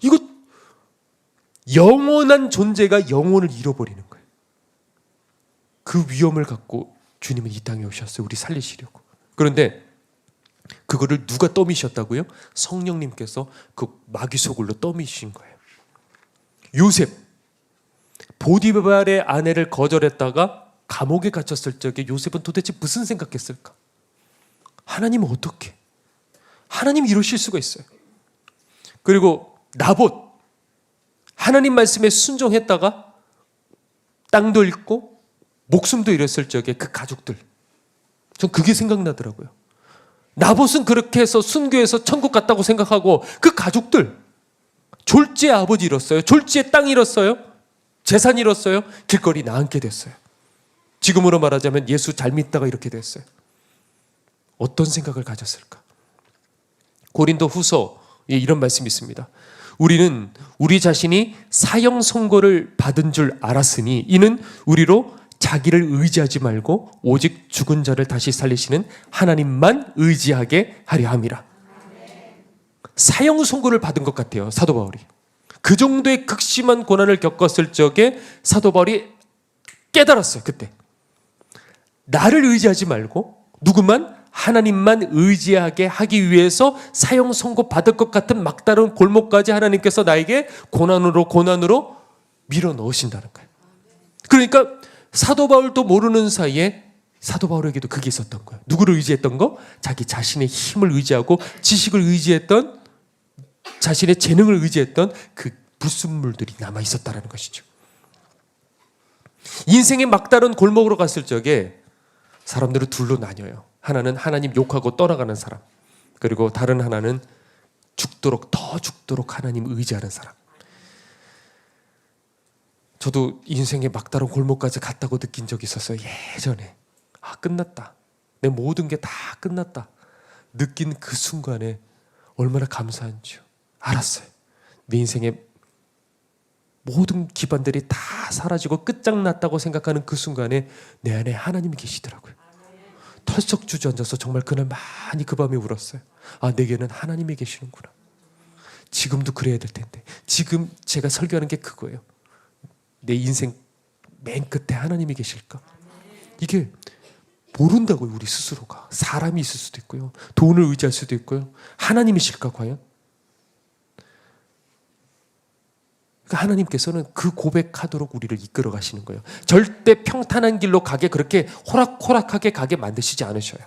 이거 영원한 존재가 영혼을 잃어버리는 거예요. 그 위험을 갖고 주님은 이 땅에 오셨어요. 우리 살리시려고. 그런데 그거를 누가 떠미셨다고요? 성령님께서 그 마귀 소굴로 떠미신 거예요. 요셉, 보디발의 아내를 거절했다가 감옥에 갇혔을 적에 요셉은 도대체 무슨 생각했을까? 하나님은 어떻게? 하나님 이러실 수가 있어요. 그리고 나봇, 하나님 말씀에 순종했다가 땅도 잃고 목숨도 잃었을 적에 그 가족들, 전 그게 생각나더라고요. 나봇은 그렇게 해서 순교해서 천국 갔다고 생각하고 그 가족들, 졸지에 아버지 잃었어요. 졸지에 땅 잃었어요. 재산 잃었어요. 길거리 나앉게 됐어요. 지금으로 말하자면 예수 잘 믿다가 이렇게 됐어요. 어떤 생각을 가졌을까? 고린도 후서에 이런 말씀이 있습니다. 우리는 우리 자신이 사형 선고를 받은 줄 알았으니 이는 우리로 자기를 의지하지 말고 오직 죽은 자를 다시 살리시는 하나님만 의지하게 하려 함이라. 사형 선고를 받은 것 같아요. 사도 바울이. 그 정도의 극심한 고난을 겪었을 적에 사도 바울이 깨달았어요. 그때. 나를 의지하지 말고 누구만? 하나님만 의지하게 하기 위해서 사형 선고 받을 것 같은 막다른 골목까지 하나님께서 나에게 고난으로 밀어 넣으신다는 거예요. 그러니까 사도 바울도 모르는 사이에 사도 바울에게도 그게 있었던 거예요. 누구를 의지했던 거? 자기 자신의 힘을 의지하고 지식을 의지했던, 자신의 재능을 의지했던 그 불순물들이 남아 있었다는 것이죠. 인생의 막다른 골목으로 갔을 적에 사람들은 둘로 나뉘어요. 하나는 하나님 욕하고 떠나가는 사람, 그리고 다른 하나는 더 죽도록 하나님 의지하는 사람. 저도 인생의 막다른 골목까지 갔다고 느낀 적이 있었어요. 예전에. 끝났다. 내 모든 게 다 끝났다. 느낀 그 순간에 얼마나 감사한지요. 알았어요. 내 인생의 모든 기반들이 다 사라지고 끝장났다고 생각하는 그 순간에 내 안에 하나님이 계시더라고요. 털썩 주저앉아서 정말 그날 많이 그 밤에 울었어요. 내게는 하나님이 계시는구나. 지금도 그래야 될 텐데. 지금 제가 설교하는 게 그거예요. 내 인생 맨 끝에 하나님이 계실까? 이게 모른다고요. 우리 스스로가. 사람이 있을 수도 있고요. 돈을 의지할 수도 있고요. 하나님이실까 과연? 그러니까 하나님께서는 그 고백하도록 우리를 이끌어 가시는 거예요. 절대 평탄한 길로 가게, 그렇게 호락호락하게 가게 만드시지 않으셔요.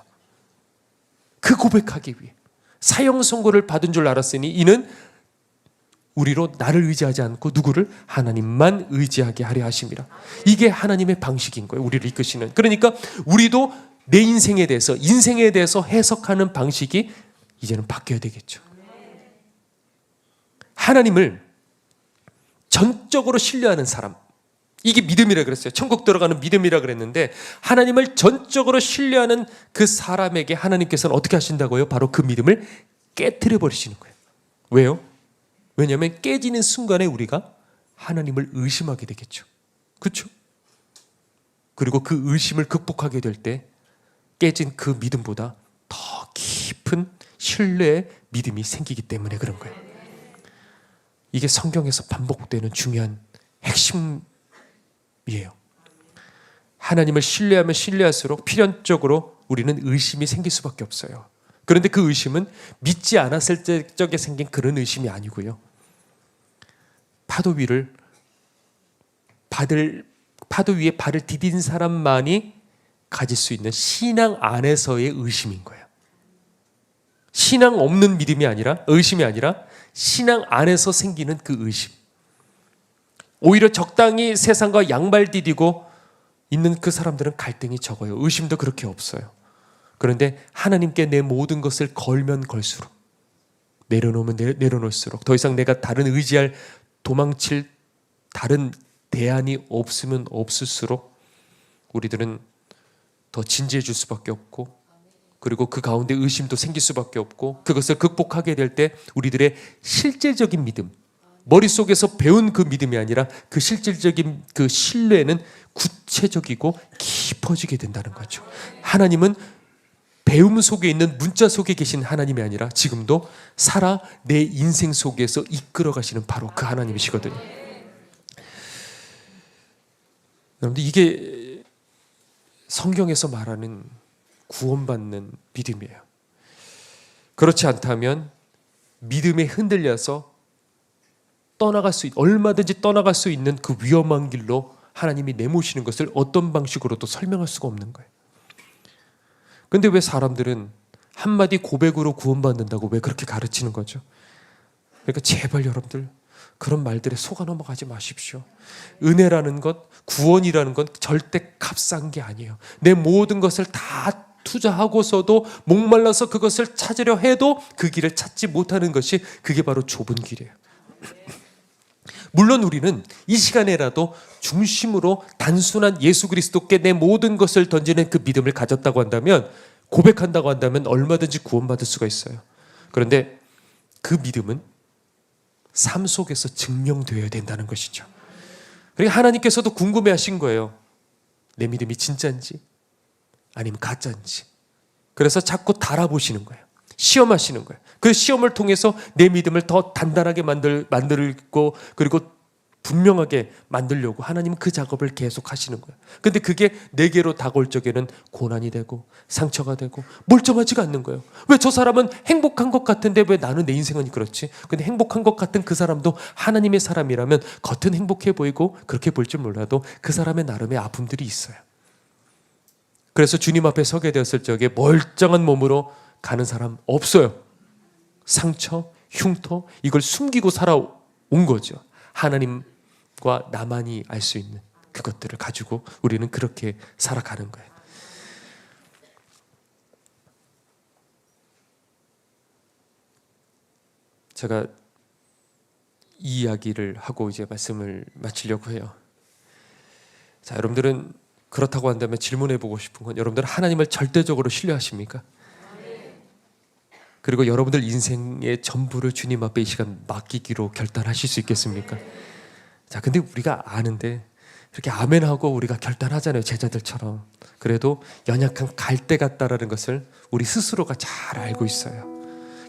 그 고백하기 위해. 사형 선고를 받은 줄 알았으니 이는 우리로 나를 의지하지 않고 누구를? 하나님만 의지하게 하려 하심이라. 이게 하나님의 방식인 거예요. 우리를 이끄시는. 그러니까 우리도 내 인생에 대해서 해석하는 방식이 이제는 바뀌어야 되겠죠. 하나님을 전적으로 신뢰하는 사람, 이게 믿음이라 그랬어요. 천국 들어가는 믿음이라 그랬는데 하나님을 전적으로 신뢰하는 그 사람에게 하나님께서는 어떻게 하신다고요? 바로 그 믿음을 깨트려 버리시는 거예요. 왜요? 왜냐하면 깨지는 순간에 우리가 하나님을 의심하게 되겠죠. 그렇죠? 그리고 그 의심을 극복하게 될 때 깨진 그 믿음보다 더 깊은 신뢰의 믿음이 생기기 때문에 그런 거예요. 이게 성경에서 반복되는 중요한 핵심이에요. 하나님을 신뢰하면 신뢰할수록 필연적으로 우리는 의심이 생길 수밖에 없어요. 그런데 그 의심은 믿지 않았을 적에 생긴 그런 의심이 아니고요. 파도 위에 발을 디딘 사람만이 가질 수 있는 신앙 안에서의 의심인 거예요. 신앙 없는 믿음이 아니라, 의심이 아니라 신앙 안에서 생기는 그 의심. 오히려 적당히 세상과 양발 디디고 있는 그 사람들은 갈등이 적어요. 의심도 그렇게 없어요. 그런데 하나님께 내 모든 것을 걸면 걸수록, 내려놓으면 내려놓을수록, 더 이상 내가 다른 의지할, 도망칠 다른 대안이 없으면 없을수록 우리들은 더 진지해 질 수밖에 없고, 그리고 그 가운데 의심도 생길 수밖에 없고, 그것을 극복하게 될 때 우리들의 실제적인 믿음, 머릿속에서 배운 그 믿음이 아니라 그 실질적인 그 신뢰는 구체적이고 깊어지게 된다는 거죠. 하나님은 배움 속에 있는 문자 속에 계신 하나님이 아니라 지금도 살아 내 인생 속에서 이끌어 가시는 바로 그 하나님이시거든요. 여러분들, 이게 성경에서 말하는 구원받는 믿음이에요. 그렇지 않다면 믿음에 흔들려서 얼마든지 떠나갈 수 있는 그 위험한 길로 하나님이 내모시는 것을 어떤 방식으로도 설명할 수가 없는 거예요. 그런데 왜 사람들은 한마디 고백으로 구원받는다고 왜 그렇게 가르치는 거죠? 그러니까 제발 여러분들 그런 말들에 속아 넘어가지 마십시오. 은혜라는 것, 구원이라는 건 절대 값싼 게 아니에요. 내 모든 것을 다 투자하고서도 목말라서 그것을 찾으려 해도 그 길을 찾지 못하는 것이, 그게 바로 좁은 길이에요. 물론 우리는 이 시간에라도 중심으로 단순한 예수 그리스도께 내 모든 것을 던지는 그 믿음을 가졌다고 한다면, 고백한다고 한다면 얼마든지 구원받을 수가 있어요. 그런데 그 믿음은 삶 속에서 증명되어야 된다는 것이죠. 그러니까 하나님께서도 궁금해하신 거예요. 내 믿음이 진짜인지 아니면 가짜인지. 그래서 자꾸 달아보시는 거예요. 시험하시는 거예요. 그 시험을 통해서 내 믿음을 더 단단하게 만들고, 그리고 분명하게 만들려고 하나님은 그 작업을 계속 하시는 거예요. 근데 그게 내게로 다가올 적에는 고난이 되고 상처가 되고 멀쩡하지가 않는 거예요. 왜 저 사람은 행복한 것 같은데 왜 나는 내 인생은 그렇지? 근데 행복한 것 같은 그 사람도 하나님의 사람이라면 겉은 행복해 보이고 그렇게 보일 줄 몰라도 그 사람의 나름의 아픔들이 있어요. 그래서 주님 앞에 서게 되었을 적에 멀쩡한 몸으로 가는 사람 없어요. 상처, 흉터, 이걸 숨기고 살아온 거죠. 하나님과 나만이 알 수 있는 그것들을 가지고 우리는 그렇게 살아가는 거예요. 제가 이 이야기를 하고 이제 말씀을 마치려고 해요. 자, 여러분들은 그렇다고 한다면 질문해보고 싶은 건, 여러분들은 하나님을 절대적으로 신뢰하십니까? 그리고 여러분들 인생의 전부를 주님 앞에 이 시간 맡기기로 결단하실 수 있겠습니까? 자, 근데 우리가 아는데 이렇게 아멘하고 우리가 결단하잖아요, 제자들처럼. 그래도 연약한 갈대 같다라는 것을 우리 스스로가 잘 알고 있어요.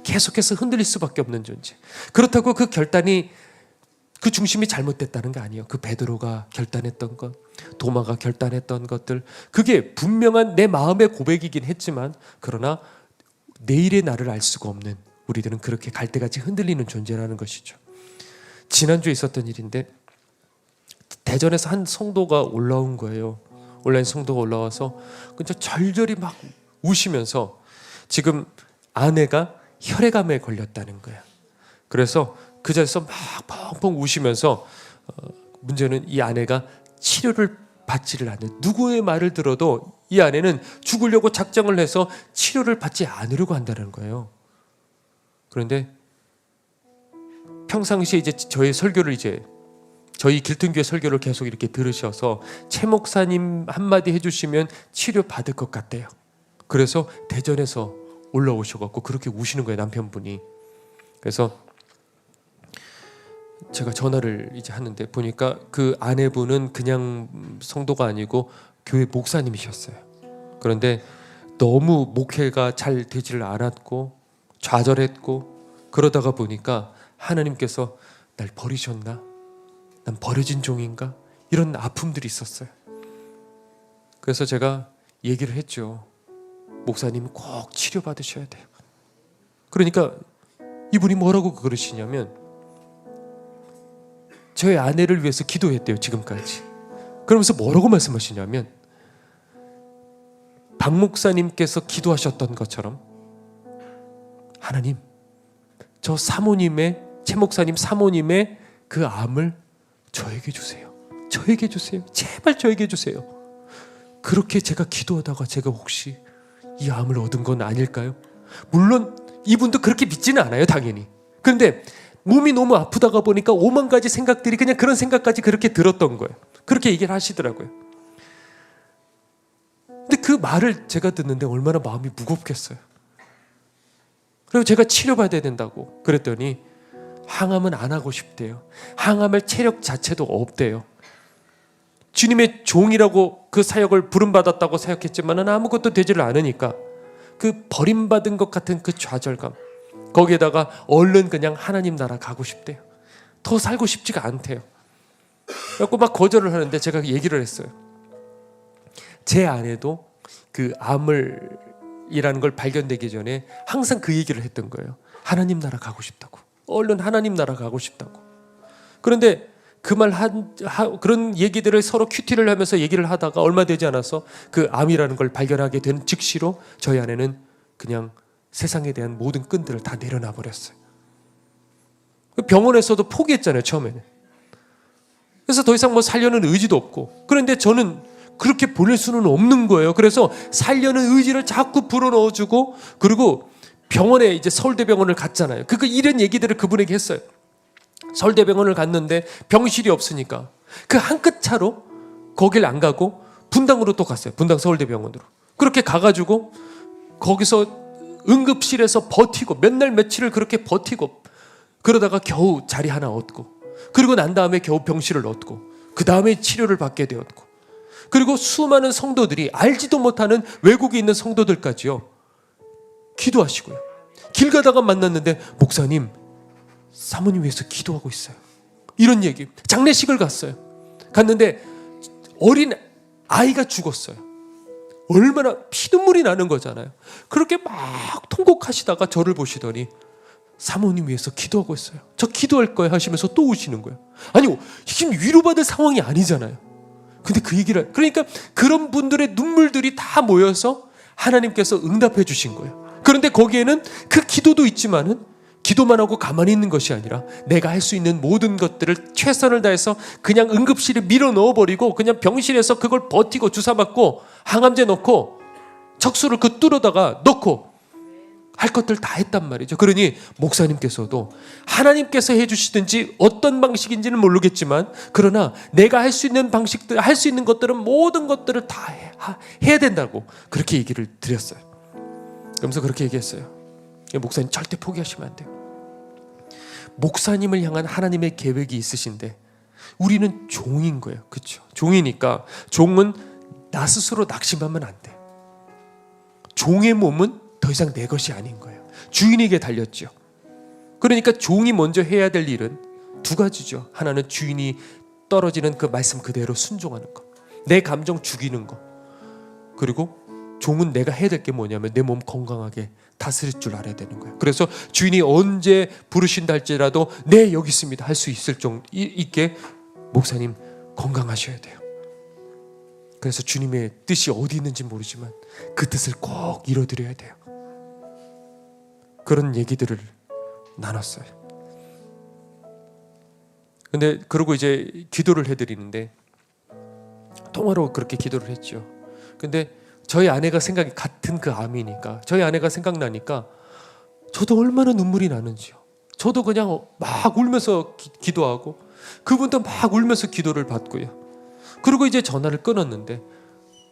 계속해서 흔들릴 수밖에 없는 존재. 그렇다고 그 결단이, 그 중심이 잘못됐다는 거 아니에요. 그 베드로가 결단했던 것, 도마가 결단했던 것들, 그게 분명한 내 마음의 고백이긴 했지만, 그러나 내일의 나를 알 수가 없는 우리들은 그렇게 갈대같이 흔들리는 존재라는 것이죠. 지난주에 있었던 일인데, 대전에서 한 성도가 올라온 거예요. 온라인 성도가 올라와서 근데 절절히 막 우시면서 지금 아내가 혈액암에 걸렸다는 거야. 그래서 그 자리에서 막 펑펑 우시면서 문제는 이 아내가 치료를 받지를 않는, 누구의 말을 들어도 이 아내는 죽으려고 작정을 해서 치료를 받지 않으려고 한다는 거예요. 그런데 평상시에 이제 저희 설교를, 이제 저희 길튼교회 설교를 계속 이렇게 들으셔서 최 목사님 한마디 해주시면 치료 받을 것 같대요. 그래서 대전에서 올라오셔갖고 그렇게 우시는 거예요, 남편분이. 그래서 제가 전화를 이제 하는데 보니까 그 아내분은 그냥 성도가 아니고 교회 목사님이셨어요. 그런데 너무 목회가 잘 되지를 않았고 좌절했고 그러다가 보니까 하나님께서 날 버리셨나? 난 버려진 종인가? 이런 아픔들이 있었어요. 그래서 제가 얘기를 했죠. 목사님 꼭 치료받으셔야 돼요. 그러니까 이분이 뭐라고 그러시냐면 저희 아내를 위해서 기도했대요. 지금까지. 그러면서 뭐라고 말씀하시냐면 박 목사님께서 기도하셨던 것처럼 하나님, 저 사모님의, 최 목사님 사모님의 그 암을 저에게 주세요. 저에게 주세요. 제발 저에게 주세요. 그렇게 제가 기도하다가 제가 혹시 이 암을 얻은 건 아닐까요? 물론 이분도 그렇게 믿지는 않아요, 당연히. 그런데 몸이 너무 아프다가 보니까 오만 가지 생각들이 그냥 그런 생각까지 그렇게 들었던 거예요. 그렇게 얘기를 하시더라고요. 근데 그 말을 제가 듣는데 얼마나 마음이 무겁겠어요. 그리고 제가 치료받아야 된다고 그랬더니 항암은 안 하고 싶대요. 항암할 체력 자체도 없대요. 주님의 종이라고 그 사역을 부름받았다고 생각했지만 아무것도 되지를 않으니까 그 버림받은 것 같은 그 좌절감, 거기에다가 얼른 그냥 하나님 나라 가고 싶대요. 더 살고 싶지가 않대요. 그래서 막 거절을 하는데 제가 얘기를 했어요. 제 아내도 그 암을이라는 걸 발견되기 전에 항상 그 얘기를 했던 거예요. 하나님 나라 가고 싶다고. 얼른 하나님 나라 가고 싶다고. 그런데 그 말 그런 얘기들을 서로 큐티를 하면서 얘기를 하다가 얼마 되지 않아서 그 암이라는 걸 발견하게 된 즉시로 저희 아내는 그냥 세상에 대한 모든 끈들을 다 내려놔 버렸어요. 병원에서도 포기했잖아요, 처음에는. 그래서 더 이상 뭐 살려는 의지도 없고. 그런데 저는 그렇게 보낼 수는 없는 거예요. 그래서 살려는 의지를 자꾸 불어넣어주고, 그리고 병원에 이제 서울대병원을 갔잖아요. 이런 얘기들을 그분에게 했어요. 서울대병원을 갔는데 병실이 없으니까 그 한 끗 차로 거길 안 가고 분당으로 또 갔어요. 분당 서울대병원으로. 그렇게 가가지고 거기서 응급실에서 버티고 몇 날 며칠을 그렇게 버티고 그러다가 겨우 자리 하나 얻고, 그리고 난 다음에 겨우 병실을 얻고, 그 다음에 치료를 받게 되었고, 그리고 수많은 성도들이 알지도 못하는 외국에 있는 성도들까지요 기도하시고요. 길 가다가 만났는데 목사님, 사모님 위해서 기도하고 있어요. 이런 얘기. 장례식을 갔는데 어린 아이가 죽었어요. 얼마나 피눈물이 나는 거잖아요. 그렇게 막 통곡하시다가 저를 보시더니 사모님 위해서 기도하고 있어요. 저 기도할 거예요 하시면서 또 우시는 거예요. 아니, 지금 위로받을 상황이 아니잖아요. 근데 그 얘기를, 그러니까 그런 분들의 눈물들이 다 모여서 하나님께서 응답해 주신 거예요. 그런데 거기에는 그 기도도 있지만은 기도만 하고 가만히 있는 것이 아니라 내가 할 수 있는 모든 것들을 최선을 다해서 그냥 응급실에 밀어 넣어버리고 그냥 병실에서 그걸 버티고 주사 맞고 항암제 넣고 척수를 뚫어다가 넣고 할 것들 다 했단 말이죠. 그러니 목사님께서도 하나님께서 해주시든지 어떤 방식인지는 모르겠지만, 그러나 내가 할 수 있는 방식들, 할 수 있는 것들은 모든 것들을 다 해야 된다고 그렇게 얘기를 드렸어요. 그러면서 그렇게 얘기했어요. 목사님 절대 포기하시면 안 돼요. 목사님을 향한 하나님의 계획이 있으신데 우리는 종인 거예요. 그렇죠? 종이니까 종은 나 스스로 낙심하면 안 돼. 종의 몸은 더 이상 내 것이 아닌 거예요. 주인에게 달렸죠. 그러니까 종이 먼저 해야 될 일은 두 가지죠. 하나는 주인이 떨어지는 그 말씀 그대로 순종하는 거, 내 감정 죽이는 거. 그리고 종은 내가 해야 될 게 뭐냐면 내 몸 건강하게 다스릴 줄 알아야 되는 거예요. 그래서 주인이 언제 부르신다 할지라도 네, 여기 있습니다 할 수 있게 목사님 건강하셔야 돼요. 그래서 주님의 뜻이 어디 있는지 모르지만 그 뜻을 꼭 이뤄드려야 돼요. 그런 얘기들을 나눴어요. 근데 그러고 이제 기도를 해드리는데 통화로 그렇게 기도를 했죠. 근데 저희 아내가 생각이 같은 그 암이니까, 저희 아내가 생각나니까 저도 얼마나 눈물이 나는지요. 저도 그냥 막 울면서 기도하고 그분도 막 울면서 기도를 받고요. 그리고 이제 전화를 끊었는데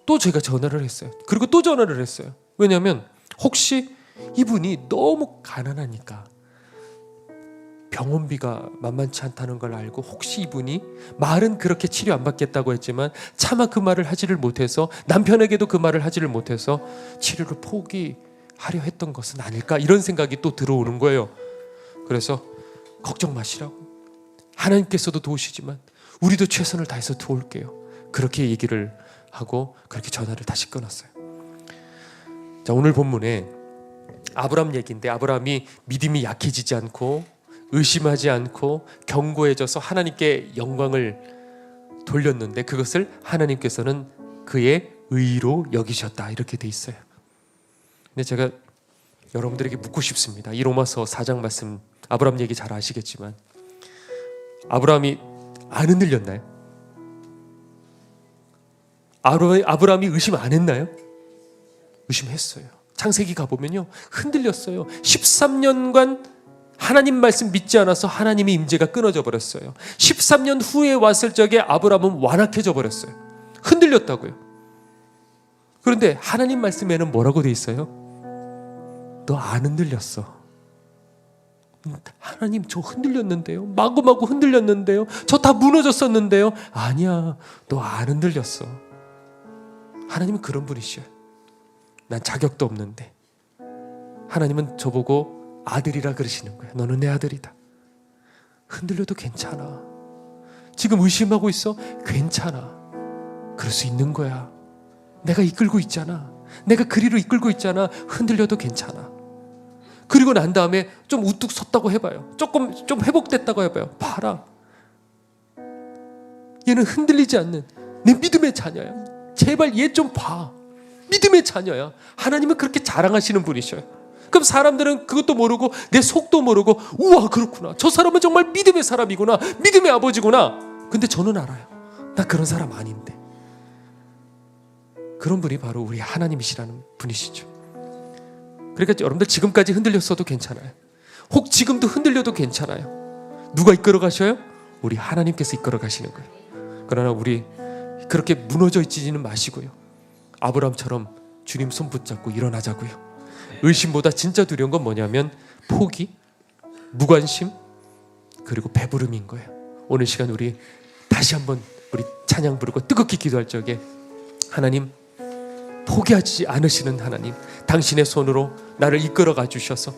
또 제가 전화를 했어요. 그리고 또 전화를 했어요. 왜냐하면 혹시 이분이 너무 가난하니까 병원비가 만만치 않다는 걸 알고 혹시 이분이 말은 그렇게 치료 안 받겠다고 했지만 차마 그 말을 하지를 못해서, 남편에게도 그 말을 하지를 못해서 치료를 포기하려 했던 것은 아닐까, 이런 생각이 또 들어오는 거예요. 그래서 걱정 마시라고, 하나님께서도 도우시지만 우리도 최선을 다해서 도울게요, 그렇게 얘기를 하고 그렇게 전화를 다시 끊었어요. 자, 오늘 본문에 아브라함 얘기인데, 아브라함이 믿음이 약해지지 않고 의심하지 않고 견고해져서 하나님께 영광을 돌렸는데 그것을 하나님께서는 그의 의로 여기셨다, 이렇게 돼 있어요. 근데 제가 여러분들에게 묻고 싶습니다. 이 로마서 4장 말씀, 아브라함 얘기 잘 아시겠지만 아브라함이 안 흔들렸나요? 아브라함이 의심 안 했나요? 의심했어요. 창세기 가보면요, 흔들렸어요. 13년간 하나님 말씀 믿지 않아서 하나님의 임재가 끊어져 버렸어요. 13년 후에 왔을 적에 아브라함은 완악해져 버렸어요. 흔들렸다고요. 그런데 하나님 말씀에는 뭐라고 돼 있어요? 너 안 흔들렸어. 하나님, 저 흔들렸는데요, 마구마구 흔들렸는데요, 저 다 무너졌었는데요. 아니야, 너 안 흔들렸어. 하나님은 그런 분이셔요. 난 자격도 없는데 하나님은 저보고 아들이라 그러시는 거야. 너는 내 아들이다. 흔들려도 괜찮아. 지금 의심하고 있어? 괜찮아. 그럴 수 있는 거야. 내가 이끌고 있잖아. 내가 그리로 이끌고 있잖아. 흔들려도 괜찮아. 그리고 난 다음에 좀 우뚝 섰다고 해봐요. 좀 회복됐다고 해봐요. 봐라, 얘는 흔들리지 않는 내 믿음의 자녀야. 제발 얘 좀 봐. 믿음의 자녀야. 하나님은 그렇게 자랑하시는 분이셔요. 그럼 사람들은 그것도 모르고 내 속도 모르고, 우와, 그렇구나, 저 사람은 정말 믿음의 사람이구나, 믿음의 아버지구나. 근데 저는 알아요, 나 그런 사람 아닌데. 그런 분이 바로 우리 하나님이시라는 분이시죠. 그러니까 여러분들 지금까지 흔들렸어도 괜찮아요. 혹 지금도 흔들려도 괜찮아요. 누가 이끌어 가셔요? 우리 하나님께서 이끌어 가시는 거예요. 그러나 우리 그렇게 무너져 있지는 마시고요, 아브라함처럼 주님 손 붙잡고 일어나자고요. 의심보다 진짜 두려운 건 뭐냐면 포기, 무관심, 그리고 배부름인 거예요. 오늘 시간 우리 다시 한번 우리 찬양 부르고 뜨겁게 기도할 적에, 하나님, 포기하지 않으시는 하나님, 당신의 손으로 나를 이끌어가 주셔서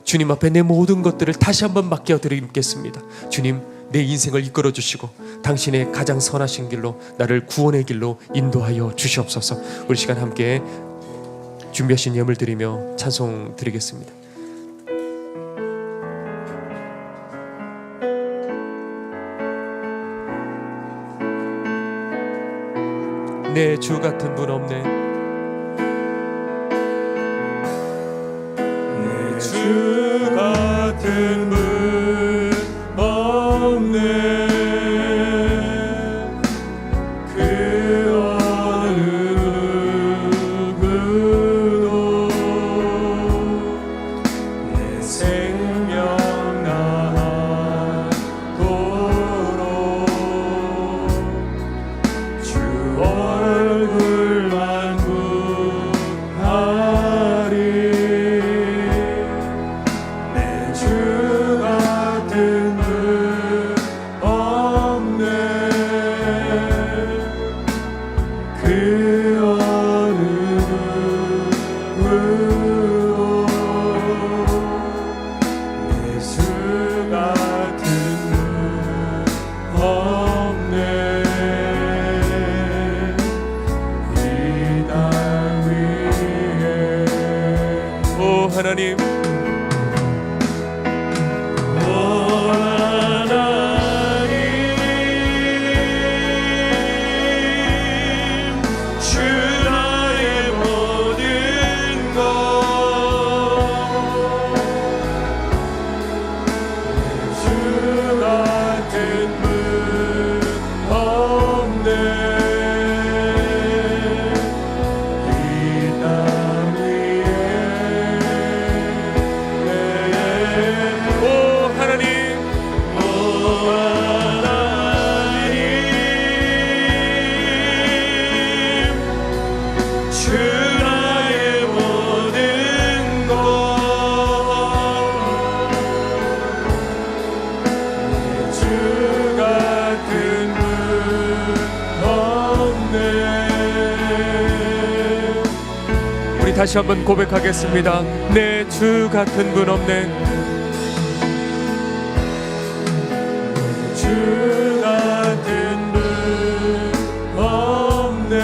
주님 앞에 내 모든 것들을 다시 한번 맡겨드리겠습니다. 주님, 내 인생을 이끌어 주시고 당신의 가장 선하신 길로, 나를 구원의 길로 인도하여 주시옵소서. 우리 시간 함께 준비하신 예물 드리며 찬송 드리겠습니다. 내 주 같은 분 없네. 내 주 같은 분 없네. 하나님, 다시 한번 고백하겠습니다. 내 주 같은 분 없네. 주 같은 분 없네.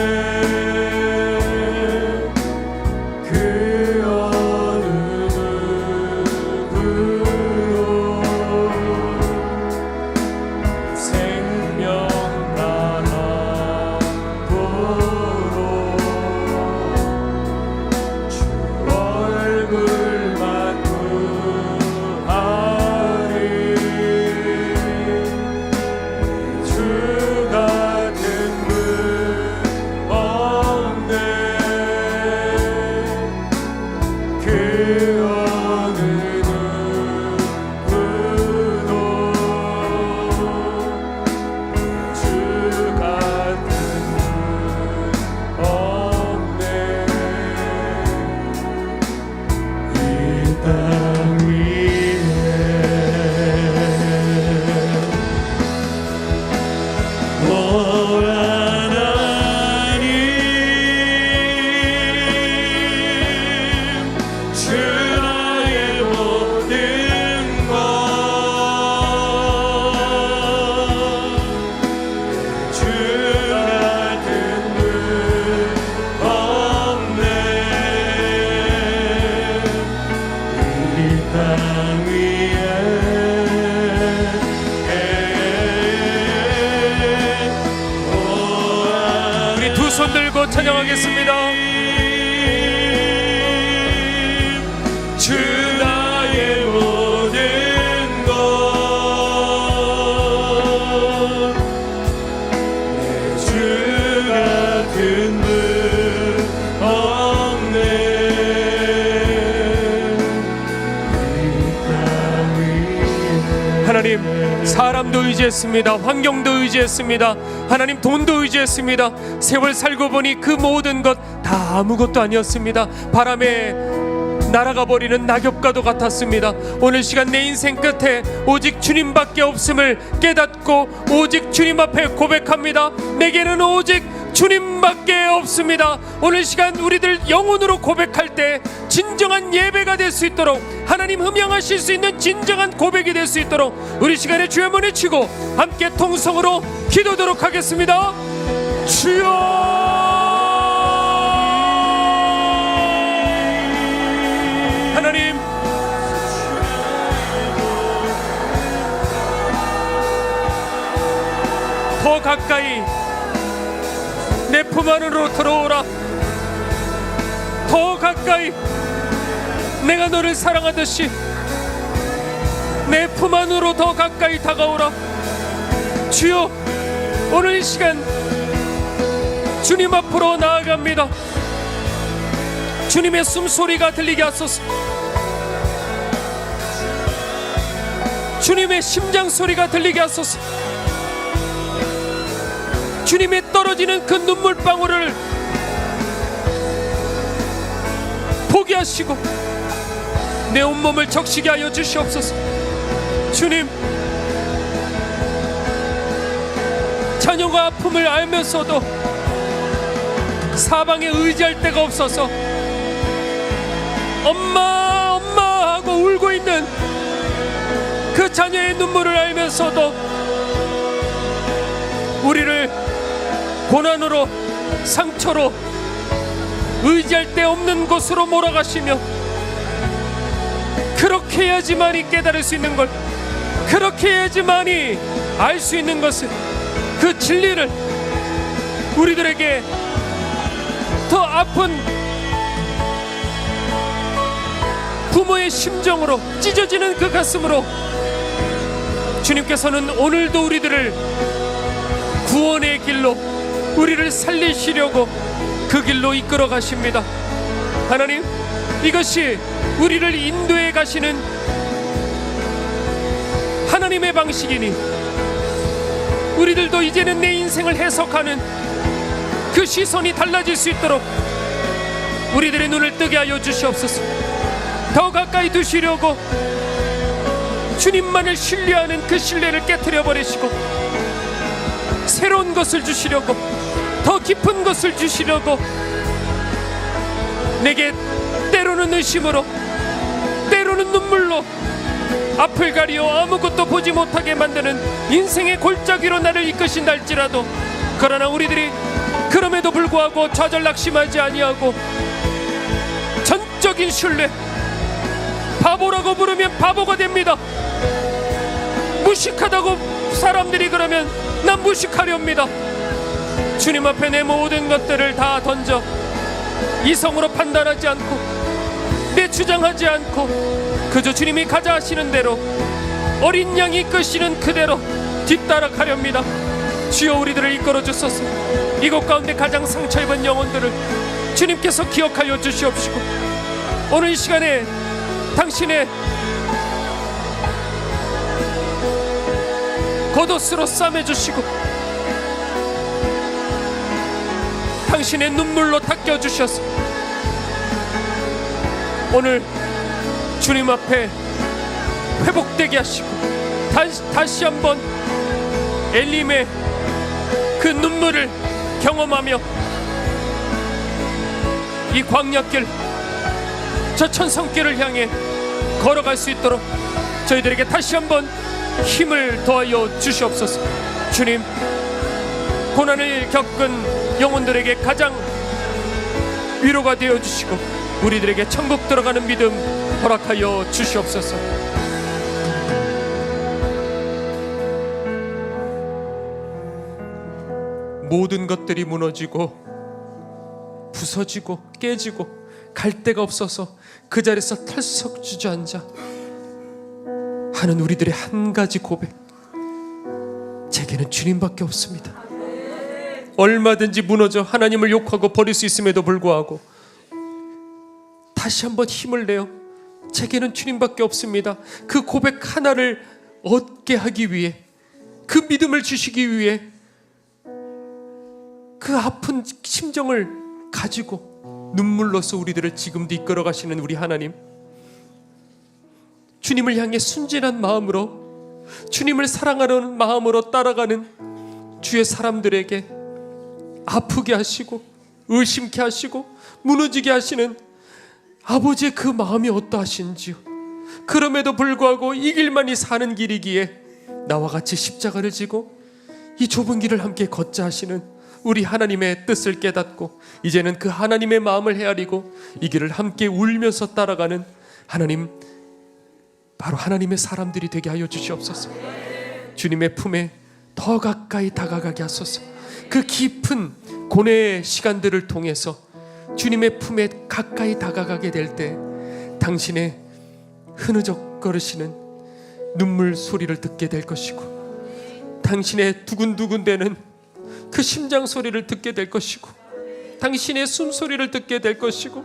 그 어느 누구로 생명 바라보로 주 얼굴만 구하리. 주 같은 분 없네. 그 어느 누구도 주 같은 분 없네. 이 땅 위에 오 하나님, 주 나의 모든 것, 주 같은 분 없네. 이 땅 위에 우리 두 손 들고 찬양하겠습니다. 주 나의 모든 것, 주 같은 분 없네. 하나님, 사람도 의지했습니다. 환경도 의지했습니다. 하나님, 돈도 의지했습니다. 세월 살고 보니 그 모든 것 다 아무것도 아니었습니다. 바람에 날아가 버리는 낙엽과도 같았습니다. 오늘 시간 내 인생 끝에 오직 주님밖에 없음을 깨닫고 오직 주님 앞에 고백합니다. 내게는 오직 주님밖에 없습니다. 오늘 시간 우리들 영혼으로 고백할 때 진정한 예배가 될 수 있도록, 하나님 흠양하실 수 있는 진정한 고백이 될 수 있도록 우리 시간에 주의 문에 치고 함께 통성으로 기도하도록 하겠습니다. 주여, 하나님, 더 가까이 내 품 안으로 들어오라. 더 가까이 내가 너를 사랑하듯이 내 품 안으로 더 가까이 다가오라. 주여, 오늘 이 시간 주님 앞으로 나아갑니다. 주님의 숨소리가 들리게 하소서. 주님의 심장 소리가 들리게 하소서. 주님의 떨어지는 그 눈물방울을 보게 하시고 내 온몸을 적시게 하여 주시옵소서. 주님, 자녀가 아픔을 알면서도 사방에 의지할 데가 없어서 엄마 엄마 하고 울고 있는 그 자녀의 눈물을 알면서도 우리를 고난으로, 상처로, 의지할 데 없는 곳으로 몰아가시며 그렇게 해야지만이 깨달을 수 있는 걸, 그렇게 해야지만이 알 수 있는 것을, 그 진리를 우리들에게 더 아픈 부모의 심정으로, 찢어지는 그 가슴으로 주님께서는 오늘도 우리들을 구원의 길로, 우리를 살리시려고 그 길로 이끌어 가십니다. 하나님, 이것이 우리를 인도해 가시는 하나님의 방식이니 우리들도 이제는 내 인생을 해석하는 그 시선이 달라질 수 있도록 우리들의 눈을 뜨게 하여 주시옵소서. 더 가까이 두시려고 주님만을 신뢰하는 그 신뢰를 깨트려 버리시고 새로운 것을 주시려고, 더 깊은 것을 주시려고 내게 때로는 의심으로, 때로는 눈물로 앞을 가리어 아무것도 보지 못하게 만드는 인생의 골짜기로 나를 이끄신다 할지라도, 그러나 우리들이 그럼에도 불구하고 좌절 낙심하지 아니하고 전적인 신뢰, 바보라고 부르면 바보가 됩니다. 무식하다고 사람들이 그러면 난 무식하렵니다. 주님 앞에 내 모든 것들을 다 던져 이성으로 판단하지 않고 내 주장하지 않고 그저 주님이 가자 하시는 대로, 어린 양이 이끄시는 그대로 뒤따라 가렵니다. 주여, 우리들을 이끌어 주소서. 이곳 가운데 가장 상처 입은 영혼들을 주님께서 기억하여 주시옵시고, 오늘 이 시간에 당신의 겉옷으로 싸매주시고 당신의 눈물로 닦여주셔서 오늘 주님 앞에 회복되게 하시고, 다시 한번 엘림의 그 눈물을 경험하며 이 광야길, 저 천성길을 향해 걸어갈 수 있도록 저희들에게 다시 한번 힘을 더하여 주시옵소서. 주님, 고난을 겪은 영혼들에게 가장 위로가 되어 주시고 우리들에게 천국 들어가는 믿음 허락하여 주시옵소서. 모든 것들이 무너지고 부서지고 깨지고 갈 데가 없어서 그 자리에서 털썩 주저앉아 하는 우리들의 한 가지 고백, 제게는 주님밖에 없습니다. 얼마든지 무너져 하나님을 욕하고 버릴 수 있음에도 불구하고 다시 한번 힘을 내어 제게는 주님밖에 없습니다. 그 고백 하나를 얻게 하기 위해, 그 믿음을 주시기 위해 그 아픈 심정을 가지고 눈물로서 우리들을 지금도 이끌어 가시는 우리 하나님, 주님을 향해 순진한 마음으로, 주님을 사랑하는 마음으로 따라가는 주의 사람들에게 아프게 하시고 의심케 하시고 무너지게 하시는 아버지의 그 마음이 어떠하신지요. 그럼에도 불구하고 이 길만이 사는 길이기에 나와 같이 십자가를 지고 이 좁은 길을 함께 걷자 하시는 우리 하나님의 뜻을 깨닫고 이제는 그 하나님의 마음을 헤아리고 이 길을 함께 울면서 따라가는 하나님, 바로 하나님의 사람들이 되게 하여 주시옵소서. 주님의 품에 더 가까이 다가가게 하소서. 그 깊은 고뇌의 시간들을 통해서 주님의 품에 가까이 다가가게 될 때 당신의 흐느적거리시는 눈물 소리를 듣게 될 것이고, 당신의 두근두근대는 그 심장 소리를 듣게 될 것이고, 당신의 숨소리를 듣게 될 것이고,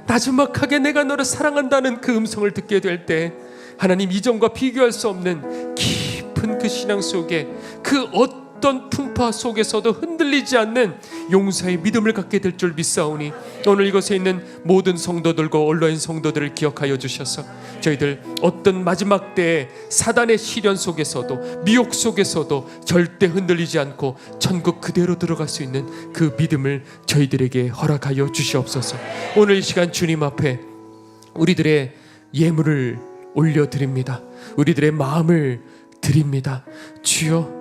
나지막하게 내가 너를 사랑한다는 그 음성을 듣게 될 때 하나님, 이전과 비교할 수 없는 깊은 그 신앙 속에, 그 어떤 풍파 속에서도 흔들리지 않는 용사의 믿음을 갖게 될 줄 믿사오니 오늘 이곳에 있는 모든 성도들과 온라인 성도들을 기억하여 주셔서 저희들 어떤 마지막 때의 사단의 시련 속에서도 미혹 속에서도 절대 흔들리지 않고 천국 그대로 들어갈 수 있는 그 믿음을 저희들에게 허락하여 주시옵소서. 오늘 이 시간 주님 앞에 우리들의 예물을 올려드립니다. 우리들의 마음을 드립니다. 주여,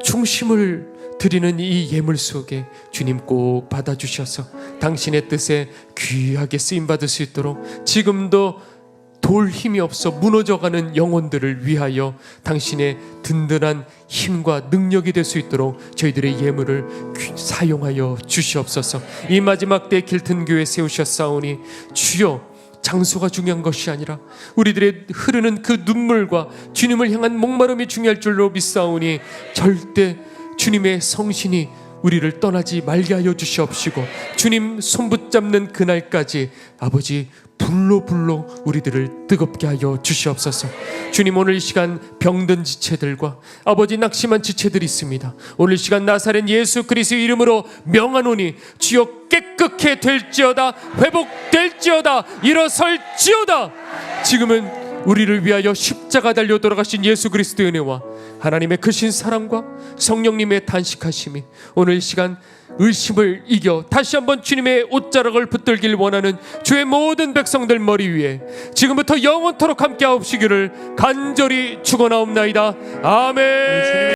중심을 드리는 이 예물 속에 주님 꼭 받아주셔서 당신의 뜻에 귀하게 쓰임받을 수 있도록 지금도 돌 힘이 없어 무너져가는 영혼들을 위하여 당신의 든든한 힘과 능력이 될 수 있도록 저희들의 예물을 사용하여 주시옵소서. 이 마지막 때 길튼 교회 세우셨사오니 주여, 장소가 중요한 것이 아니라 우리들의 흐르는 그 눈물과 주님을 향한 목마름이 중요할 줄로 믿사오니 절대 주님의 성신이 우리를 떠나지 말게 하여 주시옵시고 주님 손붙잡는 그날까지 아버지 불로 우리들을 뜨겁게 하여 주시옵소서. 주님, 오늘 이 시간 병든 지체들과 아버지 낙심한 지체들이 있습니다. 오늘 이 시간 나사렛 예수 그리스도의 이름으로 명하노니 주여, 깨끗게 될지어다, 회복될지어다, 일어설지어다. 지금은 우리를 위하여 십자가 달려 돌아가신 예수 그리스도의 은혜와 하나님의 크신 사랑과 성령님의 단식하심이 오늘 이 시간 의심을 이겨 다시 한번 주님의 옷자락을 붙들길 원하는 주의 모든 백성들 머리 위에 지금부터 영원토록 함께 하옵시기를 간절히 축원하옵나이다. 아멘.